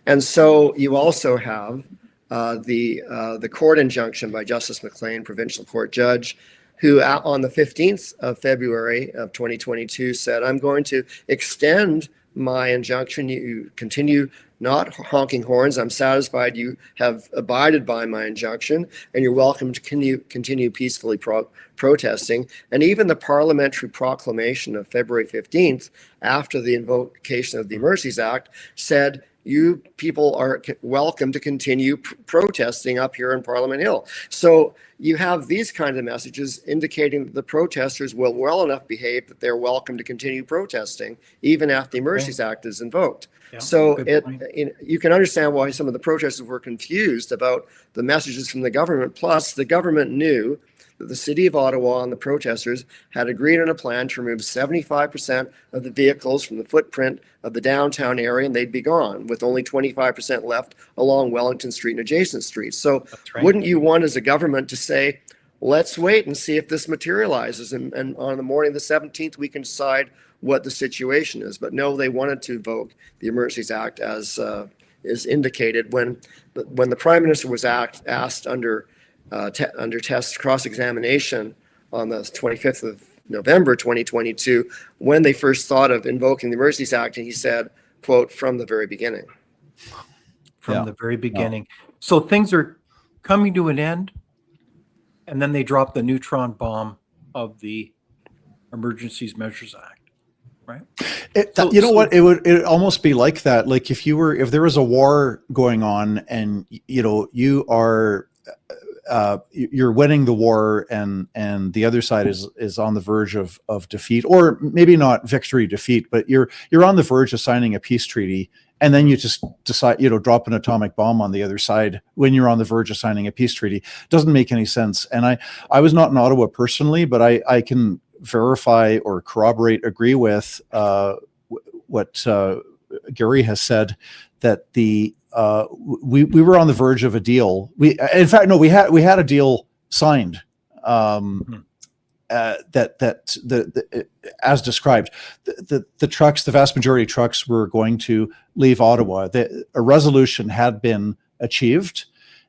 And so you also have the court injunction by Justice McLean, provincial court judge, who on the 15th of February of 2022 said, I'm going to extend my injunction. You continue not honking horns. I'm satisfied you have abided by my injunction, and you're welcome to continue peacefully protesting. And even the parliamentary proclamation of February 15th, after the invocation of the Emergencies Act, said you people are welcome to continue protesting up here in Parliament Hill. So you have these kinds of messages indicating that the protesters will well enough behave that they're welcome to continue protesting even after the Emergencies Act is invoked. Yeah, so you can understand why some of the protesters were confused about the messages from the government. Plus, the government knew that the city of Ottawa and the protesters had agreed on a plan to remove 75% of the vehicles from the footprint of the downtown area, and they'd be gone, with only 25% left along Wellington Street and adjacent streets. So wouldn't you want as a government to say, let's wait and see if this materializes, and on the morning of the 17th, we can decide what the situation is? But no, they wanted to invoke the Emergencies Act as is indicated when the Prime Minister was asked under test cross-examination on the 25th of November 2022 when they first thought of invoking the Emergencies Act, and he said, quote, from the very beginning. From the very beginning. So things are coming to an end, and then they drop the neutron bomb of the Emergencies Measures Act. Right. What? It would almost be like that. Like if there was a war going on, and you're winning the war, and the other side is on the verge of defeat, or maybe not victory, defeat, but you're on the verge of signing a peace treaty, and then you just decide, drop an atomic bomb on the other side when you're on the verge of signing a peace treaty. Doesn't make any sense. And I was not in Ottawa personally, but I can verify or corroborate, agree with what Gary has said, that we were on the verge of a deal. We had a deal signed that as described, the trucks, the vast majority of trucks were going to leave Ottawa. A resolution had been achieved,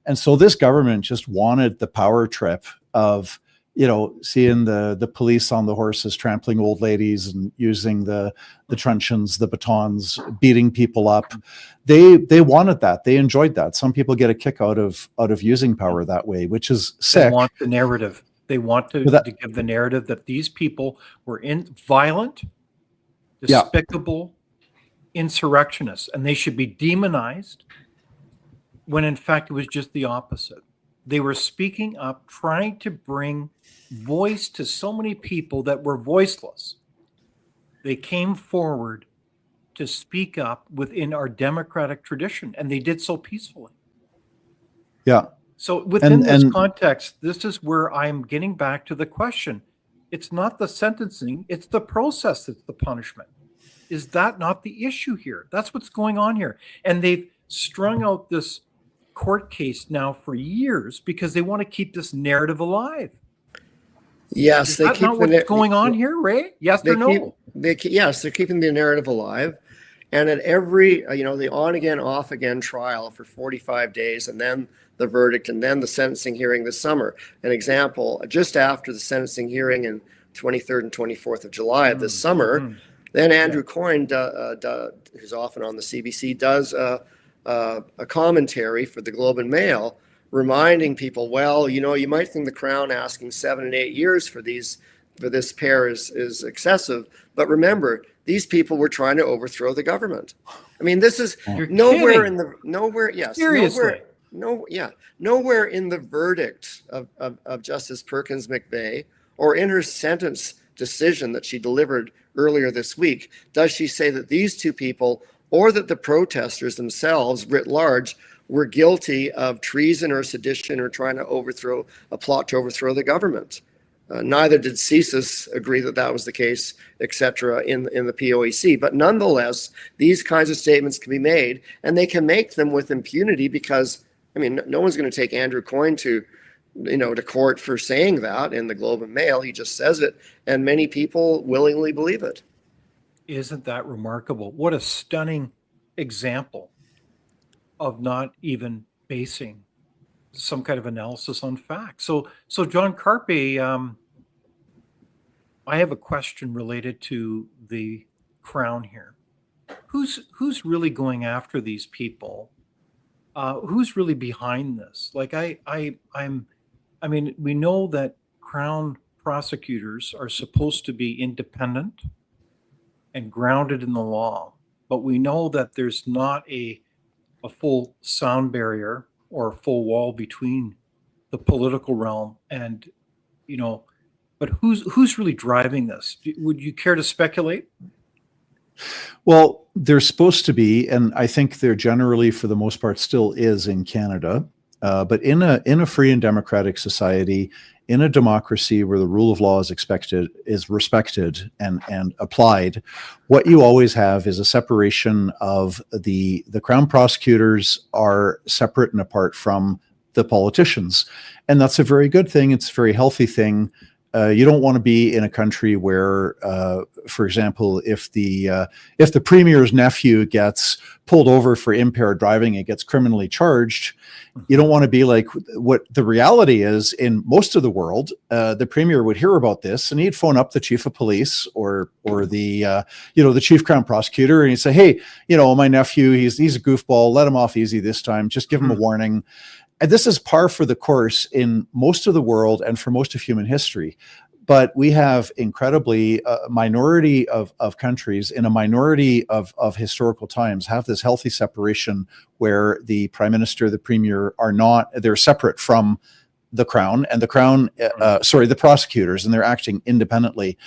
and so this government just wanted the power trip of seeing the police on the horses trampling old ladies and using the truncheons, the batons, beating people up. They wanted that. They enjoyed that. Some people get a kick out of using power that way, which is sick. They want the narrative. They want to give the narrative that these people were violent, despicable insurrectionists, and they should be demonized, when in fact it was just the opposite. They were speaking up, trying to bring voice to so many people that were voiceless. They came forward to speak up within our democratic tradition, and they did so peacefully. Yeah. So within this context, this is where I'm getting back to the question. It's not the sentencing, it's the process that's the punishment. Is that not the issue here? That's what's going on here. And they've strung out this court case now for years because they want to keep this narrative alive. Yes, is that not what's going on here, Ray? Yes or no? Yes, they're keeping the narrative alive. And at every, the on again, off again trial for 45 days, and then the verdict, and then the sentencing hearing this summer. An example, just after the sentencing hearing in 23rd and 24th of July of this summer, then Andrew Coyne, who's often on the CBC, does a commentary for the Globe and Mail, reminding people, well, you might think the Crown asking 7 and 8 years for this pair is excessive, but remember, these people were trying to overthrow the government. I mean, this is nowhere in the verdict of Justice Perkins McVeigh or in her sentence decision that she delivered earlier this week does she say that these two people or that the protesters themselves writ large were guilty of treason or sedition or trying to plot to overthrow the government. Neither did CSIS agree that that was the case, etc., in the POAC. But nonetheless, these kinds of statements can be made, and they can make them with impunity because, no one's going to take Andrew Coyne to court for saying that in the Globe and Mail. He just says it, and many people willingly believe it. Isn't that remarkable? What a stunning example of not even basing some kind of analysis on facts. So John Carpay, I have a question related to the Crown here. Who's really going after these people? Who's really behind this? Like we know that Crown prosecutors are supposed to be independent and grounded in the law, but we know that there's not a full sound barrier or a full wall between the political realm and, but who's really driving this? Would you care to speculate? Well, there's supposed to be, and I think there generally, for the most part, still is in Canada. But in a free and democratic society, in a democracy where the rule of law is respected and applied, what you always have is a separation of the Crown prosecutors are separate and apart from the politicians. And that's a very good thing. It's a very healthy thing. You don't want to be in a country where, for example, if the premier's nephew gets pulled over for impaired driving and gets criminally charged, you don't want to be like what the reality is in most of the world. The premier would hear about this and he'd phone up the chief of police or the chief crown prosecutor and he'd say, hey, my nephew, he's a goofball. Let him off easy this time. Just give him a warning. And this is par for the course in most of the world and for most of human history. But we have incredibly minority of countries in a minority of historical times have this healthy separation where the prime minister, the premier they're separate from the crown and the prosecutors, and they're acting independently.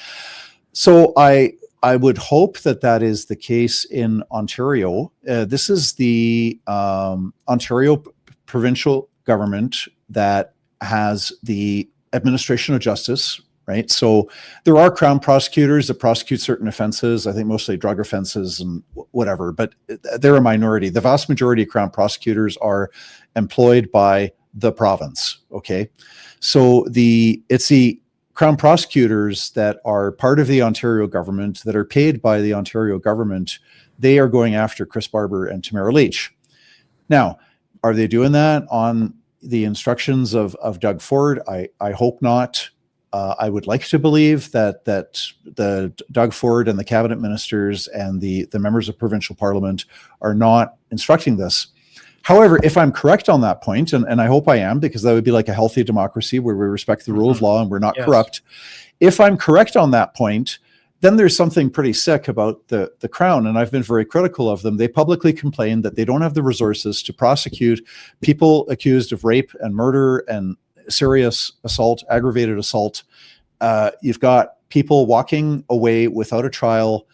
So I would hope that is the case in Ontario. This is the Ontario provincial government that has the administration of justice, right? So there are Crown prosecutors that prosecute certain offenses, I think mostly drug offenses and whatever, but they're a minority. The vast majority of Crown prosecutors are employed by the province, okay? So it's the Crown prosecutors that are part of the Ontario government, that are paid by the Ontario government. They are going after Chris Barber and Tamara Lich. Now, are they doing that on the instructions of Doug Ford? I hope not. I would like to believe that the Doug Ford and the cabinet ministers and the members of provincial parliament are not instructing this. However, if I'm correct on that point, and I hope I am, because that would be like a healthy democracy where we respect the rule of law and we're not corrupt. If I'm correct on that point, then there's something pretty sick about the Crown, and I've been very critical of them. They publicly complain that they don't have the resources to prosecute people accused of rape and murder and serious assault, aggravated assault. You've got people walking away without a trial,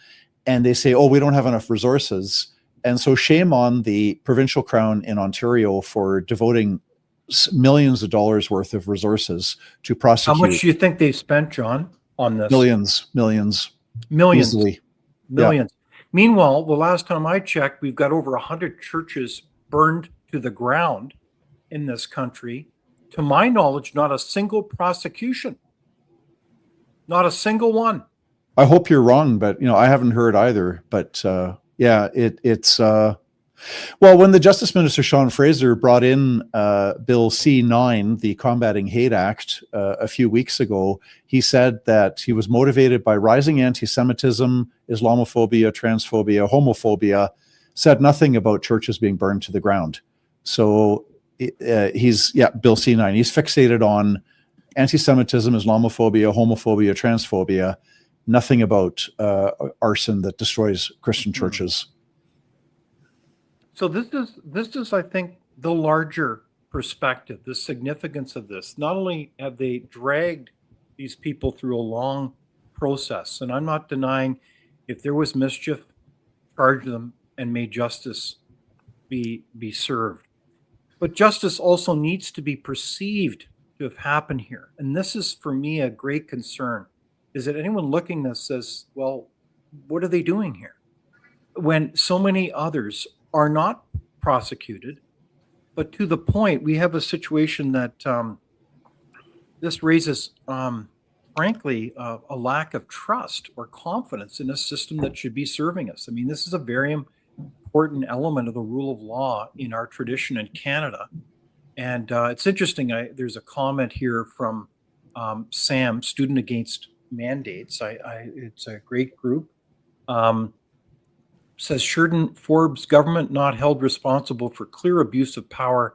and they say, oh, we don't have enough resources. And so shame on the provincial Crown in Ontario for devoting millions of dollars worth of resources to prosecute. How much do you think they spent, John, on this? Millions. Easily. Millions. Yeah. Meanwhile, the last time I checked, we've got over 100 churches burned to the ground in this country. To my knowledge, not a single prosecution. Not a single one. I hope you're wrong, but I haven't heard either. But Yeah, it's well, when the Justice Minister Sean Fraser brought in Bill C9, the Combating Hate Act, a few weeks ago, he said that he was motivated by rising anti-Semitism, Islamophobia, transphobia, homophobia, said nothing about churches being burned to the ground. So he's Bill C9. He's fixated on anti-Semitism, Islamophobia, homophobia, transphobia, nothing about arson that destroys Christian churches. So this is, I think, the larger perspective, the significance of this. Not only have they dragged these people through a long process, and I'm not denying if there was mischief, charge them and may justice be served. But justice also needs to be perceived to have happened here. And this is, for me, a great concern, is that anyone looking at this says, well, what are they doing here? When so many others are not prosecuted, but to the point, we have a situation that this raises, frankly, a lack of trust or confidence in a system that should be serving us. I mean, this is a very important element of the rule of law in our tradition in Canada. And it's interesting, there's a comment here from Sam, Student Against Mandates. It's a great group. Says, shouldn't Forbes' government not held responsible for clear abuse of power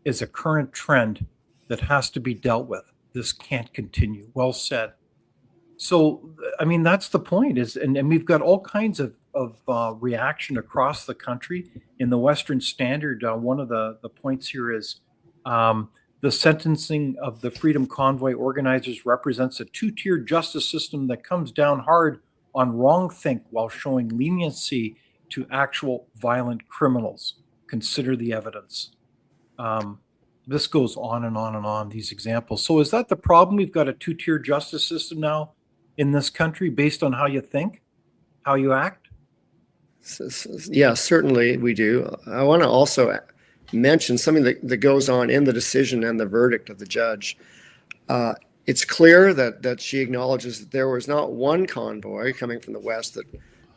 is a current trend that has to be dealt with. This can't continue. Well said. So, I mean, that's the point, and we've got all kinds of reaction across the country. In the Western Standard, one of the points here is the sentencing of the Freedom Convoy organizers represents a two-tiered justice system that comes down hard on wrongthink while showing leniency to actual violent criminals. Consider the evidence. This goes on and on and on, these examples. So is that the problem? We've got a two-tier justice system now in this country based on how you think, how you act? Yeah, certainly we do. I want to also mention something that goes on in the decision and the verdict of the judge. It's clear that she acknowledges that there was not one convoy coming from the west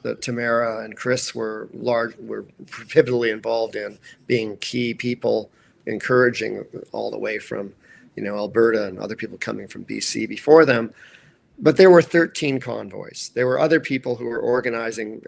that Tamara and Chris were pivotally involved in, being key people, encouraging all the way from, Alberta and other people coming from BC before them. But there were 13 convoys. There were other people who were organizing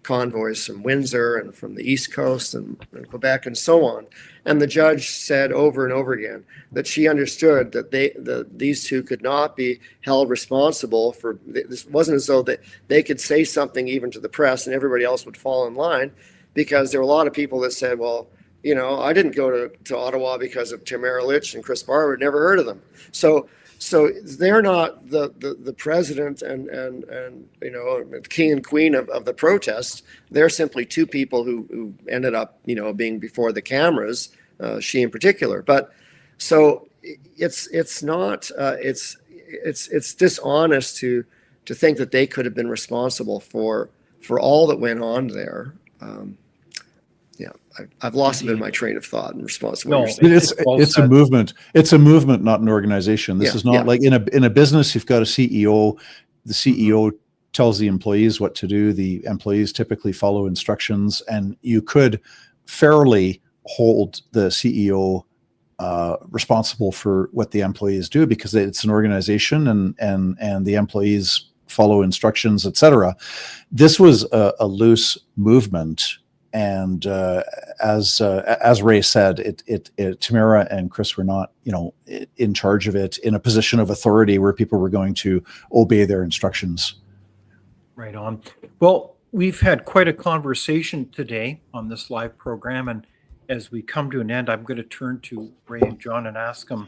convoys from Windsor and from the East Coast and Quebec and so on. And the judge said over and over again that she understood that these two could not be held responsible for, this wasn't as though that they could say something even to the press and everybody else would fall in line, because there were a lot of people that said, well, I didn't go to Ottawa because of Tamara Lich and Chris Barber, never heard of them. So they're not the president and king and queen of the protests. They're simply two people who ended up being before the cameras, she in particular. But so it's not it's dishonest to think that they could have been responsible for all that went on there. I've lost a bit of my train of thought in response to what you're saying. It's a movement. It's a movement, not an organization. This is not like in a business. You've got a CEO. The CEO tells the employees what to do. The employees typically follow instructions, and you could fairly hold the CEO responsible for what the employees do, because it's an organization, and the employees follow instructions, etc. This was a loose movement. And as Ray said, Tamara and Chris were not, in charge of it, in a position of authority where people were going to obey their instructions. Right on. Well, we've had quite a conversation today on this live program, and as we come to an end, I'm going to turn to Ray and John and ask them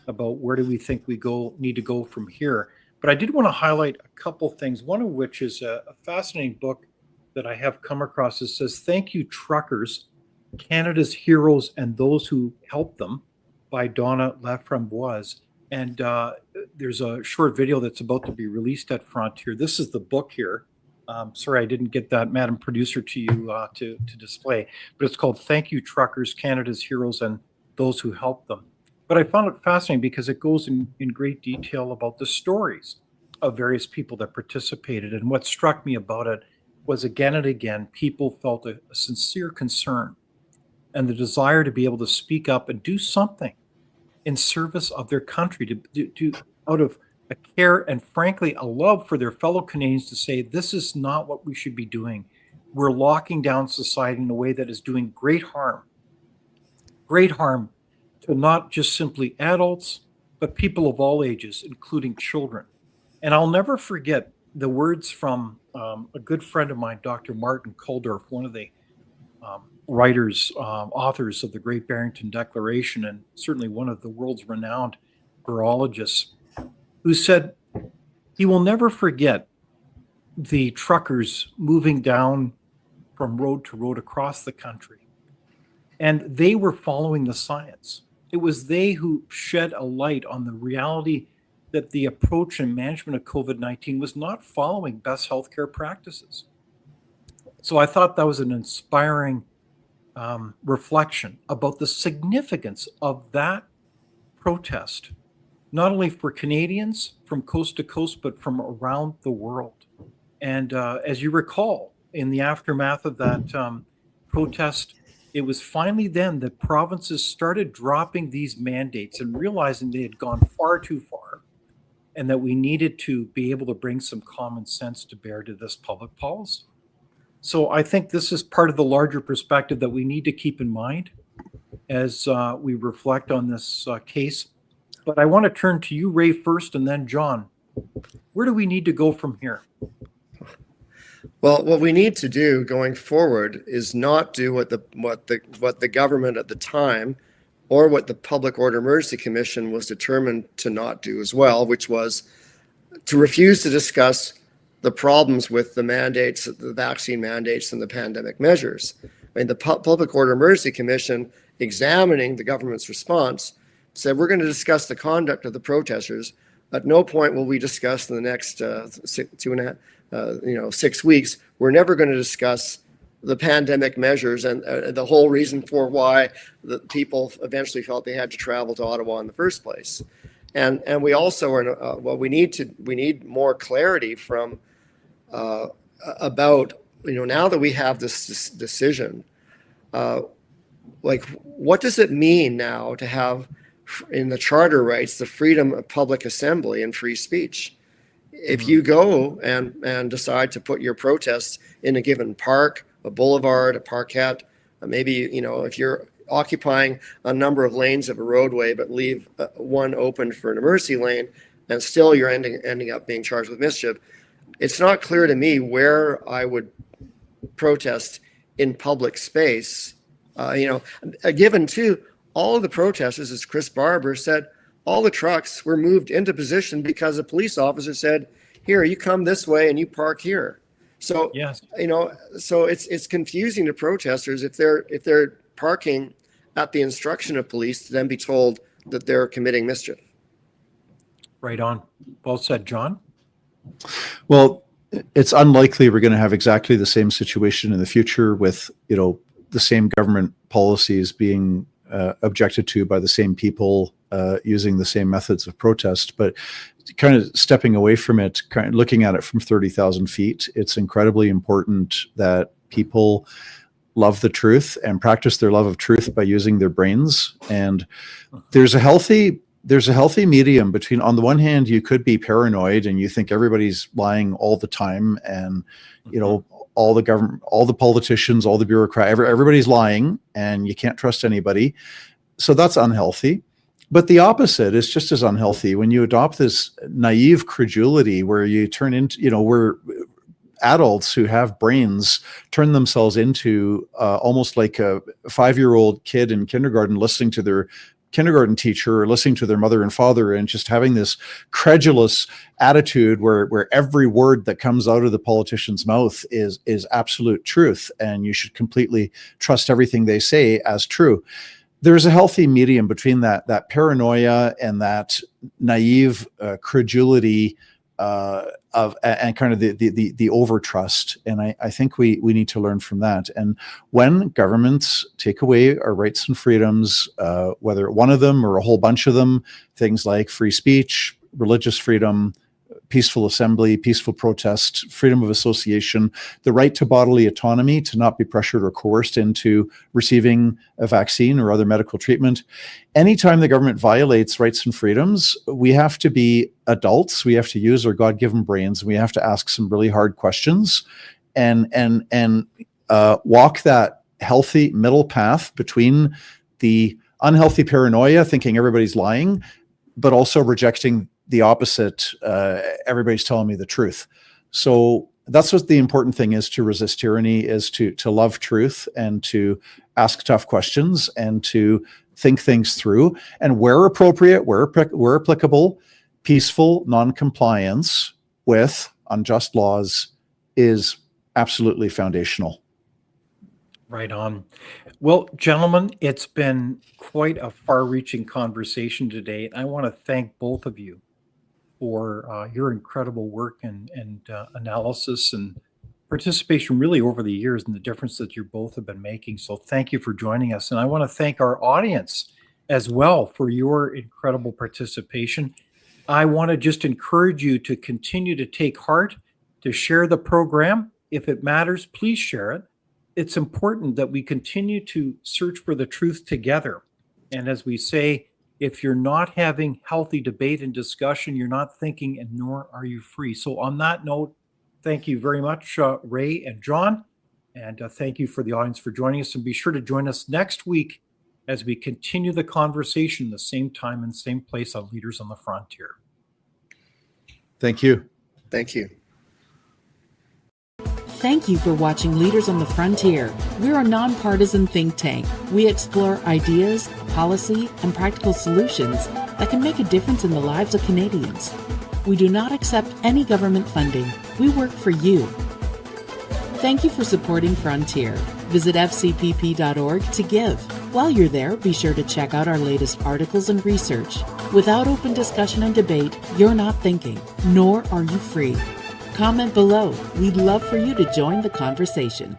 about where do we think we need to go from here. But I did want to highlight a couple things, one of which is a fascinating book that I have come across. It says, "Thank You Truckers, Canada's Heroes and Those Who Helped Them," by Donna Laframboise. And there's a short video that's about to be released at Frontier. This is the book here. Sorry, I didn't get that, Madam Producer, to you to display. But it's called "Thank You Truckers, Canada's Heroes and Those Who Helped Them." But I found it fascinating because it goes in great detail about the stories of various people that participated. And what struck me about it was again and again, people felt a sincere concern and the desire to be able to speak up and do something in service of their country, to out of a care and frankly a love for their fellow Canadians, to say this is not what we should be doing. We're locking down society in a way that is doing great harm to not just simply adults, but people of all ages, including children. And I'll never forget the words from a good friend of mine, Dr. Martin Kulldorff, one of the writers, authors of the Great Barrington Declaration, and certainly one of the world's renowned virologists, who said he will never forget the truckers moving down from road to road across the country. And they were following the science. It was they who shed a light on the reality that the approach and management of COVID-19 was not following best healthcare practices. So I thought that was an inspiring reflection about the significance of that protest, not only for Canadians from coast to coast, but from around the world. And as you recall, in the aftermath of that protest, it was finally then that provinces started dropping these mandates and realizing they had gone far too far, and that we needed to be able to bring some common sense to bear to this public policy. So I think this is part of the larger perspective that we need to keep in mind as we reflect on this case. But I want to turn to you, Ray, first, and then John. Where do we need to go from here? Well, what we need to do going forward is not do what the government at the time, or what the Public Order Emergency Commission was determined to not do as well, which was to refuse to discuss the problems with the mandates, the vaccine mandates, and the pandemic measures. I mean, the Public Order Emergency Commission, examining the government's response, said we're going to discuss the conduct of the protesters. At no point will we discuss in the next 6 weeks. We're never going to discuss the pandemic measures and the whole reason for why the people eventually felt they had to travel to Ottawa in the first place. And we also are we need more clarity from about now that we have this decision, like what does it mean now to have in the charter rights the freedom of public assembly and free speech? If you go and decide to put your protests in a given park, a boulevard, a parkette, maybe if you're occupying a number of lanes of a roadway but leave one open for an emergency lane, and still you're ending up being charged with mischief. It's not clear to me where I would protest in public space. Given too, all of the protesters, as Chris Barber said, all the trucks were moved into position because a police officer said, "Here, you come this way and you park here." So yes, so it's confusing to protesters if they're parking at the instruction of police to then be told that they're committing mischief. Right on. Well said, John. Well, it's unlikely we're going to have exactly the same situation in the future with, the same government policies being objected to by the same people using the same methods of protest. But kind of stepping away from it, kind of looking at it from 30,000 feet, it's incredibly important that people love the truth and practice their love of truth by using their brains. And there's a healthy medium between, on the one hand, you could be paranoid and you think everybody's lying all the time, and all the government, all the politicians, all the bureaucrats, everybody's lying and you can't trust anybody. So that's unhealthy. But the opposite is just as unhealthy when you adopt this naive credulity where you turn into, where adults who have brains turn themselves into almost like a 5-year-old kid in kindergarten listening to their kindergarten teacher or listening to their mother and father, and just having this credulous attitude where every word that comes out of the politician's mouth is absolute truth, and you should completely trust everything they say as true. There's a healthy medium between that paranoia and that naive credulity and kind of the overtrust. And I think we need to learn from that. And when governments take away our rights and freedoms, whether one of them or a whole bunch of them, things like free speech, religious freedom, peaceful assembly, peaceful protest, freedom of association, the right to bodily autonomy, to not be pressured or coerced into receiving a vaccine or other medical treatment. Anytime the government violates rights and freedoms, we have to be adults. We have to use our God-given brains. We have to ask some really hard questions and walk that healthy middle path between the unhealthy paranoia, thinking everybody's lying, but also rejecting the opposite. Everybody's telling me the truth. So that's what the important thing is to resist tyranny, is to love truth and to ask tough questions and to think things through. And where appropriate, where applicable, peaceful non-compliance with unjust laws is absolutely foundational. Right on. Well, gentlemen, it's been quite a far-reaching conversation today. I want to thank both of you for your incredible work and analysis and participation really over the years and the difference that you both have been making. So thank you for joining us. And I want to thank our audience as well for your incredible participation. I want to just encourage you to continue to take heart, to share the program. If it matters, please share it. It's important that we continue to search for the truth together. And as we say, if you're not having healthy debate and discussion, you're not thinking, and nor are you free. So on that note, thank you very much, Ray and John. And thank you for the audience for joining us. And be sure to join us next week as we continue the conversation the same time and same place on Leaders on the Frontier. Thank you. Thank you. Thank you for watching Leaders on the Frontier. We're a nonpartisan think tank. We explore ideas, policy, and practical solutions that can make a difference in the lives of Canadians. We do not accept any government funding. We work for you. Thank you for supporting Frontier. Visit fcpp.org to give. While you're there, be sure to check out our latest articles and research. Without open discussion and debate, you're not thinking, nor are you free. Comment below. We'd love for you to join the conversation.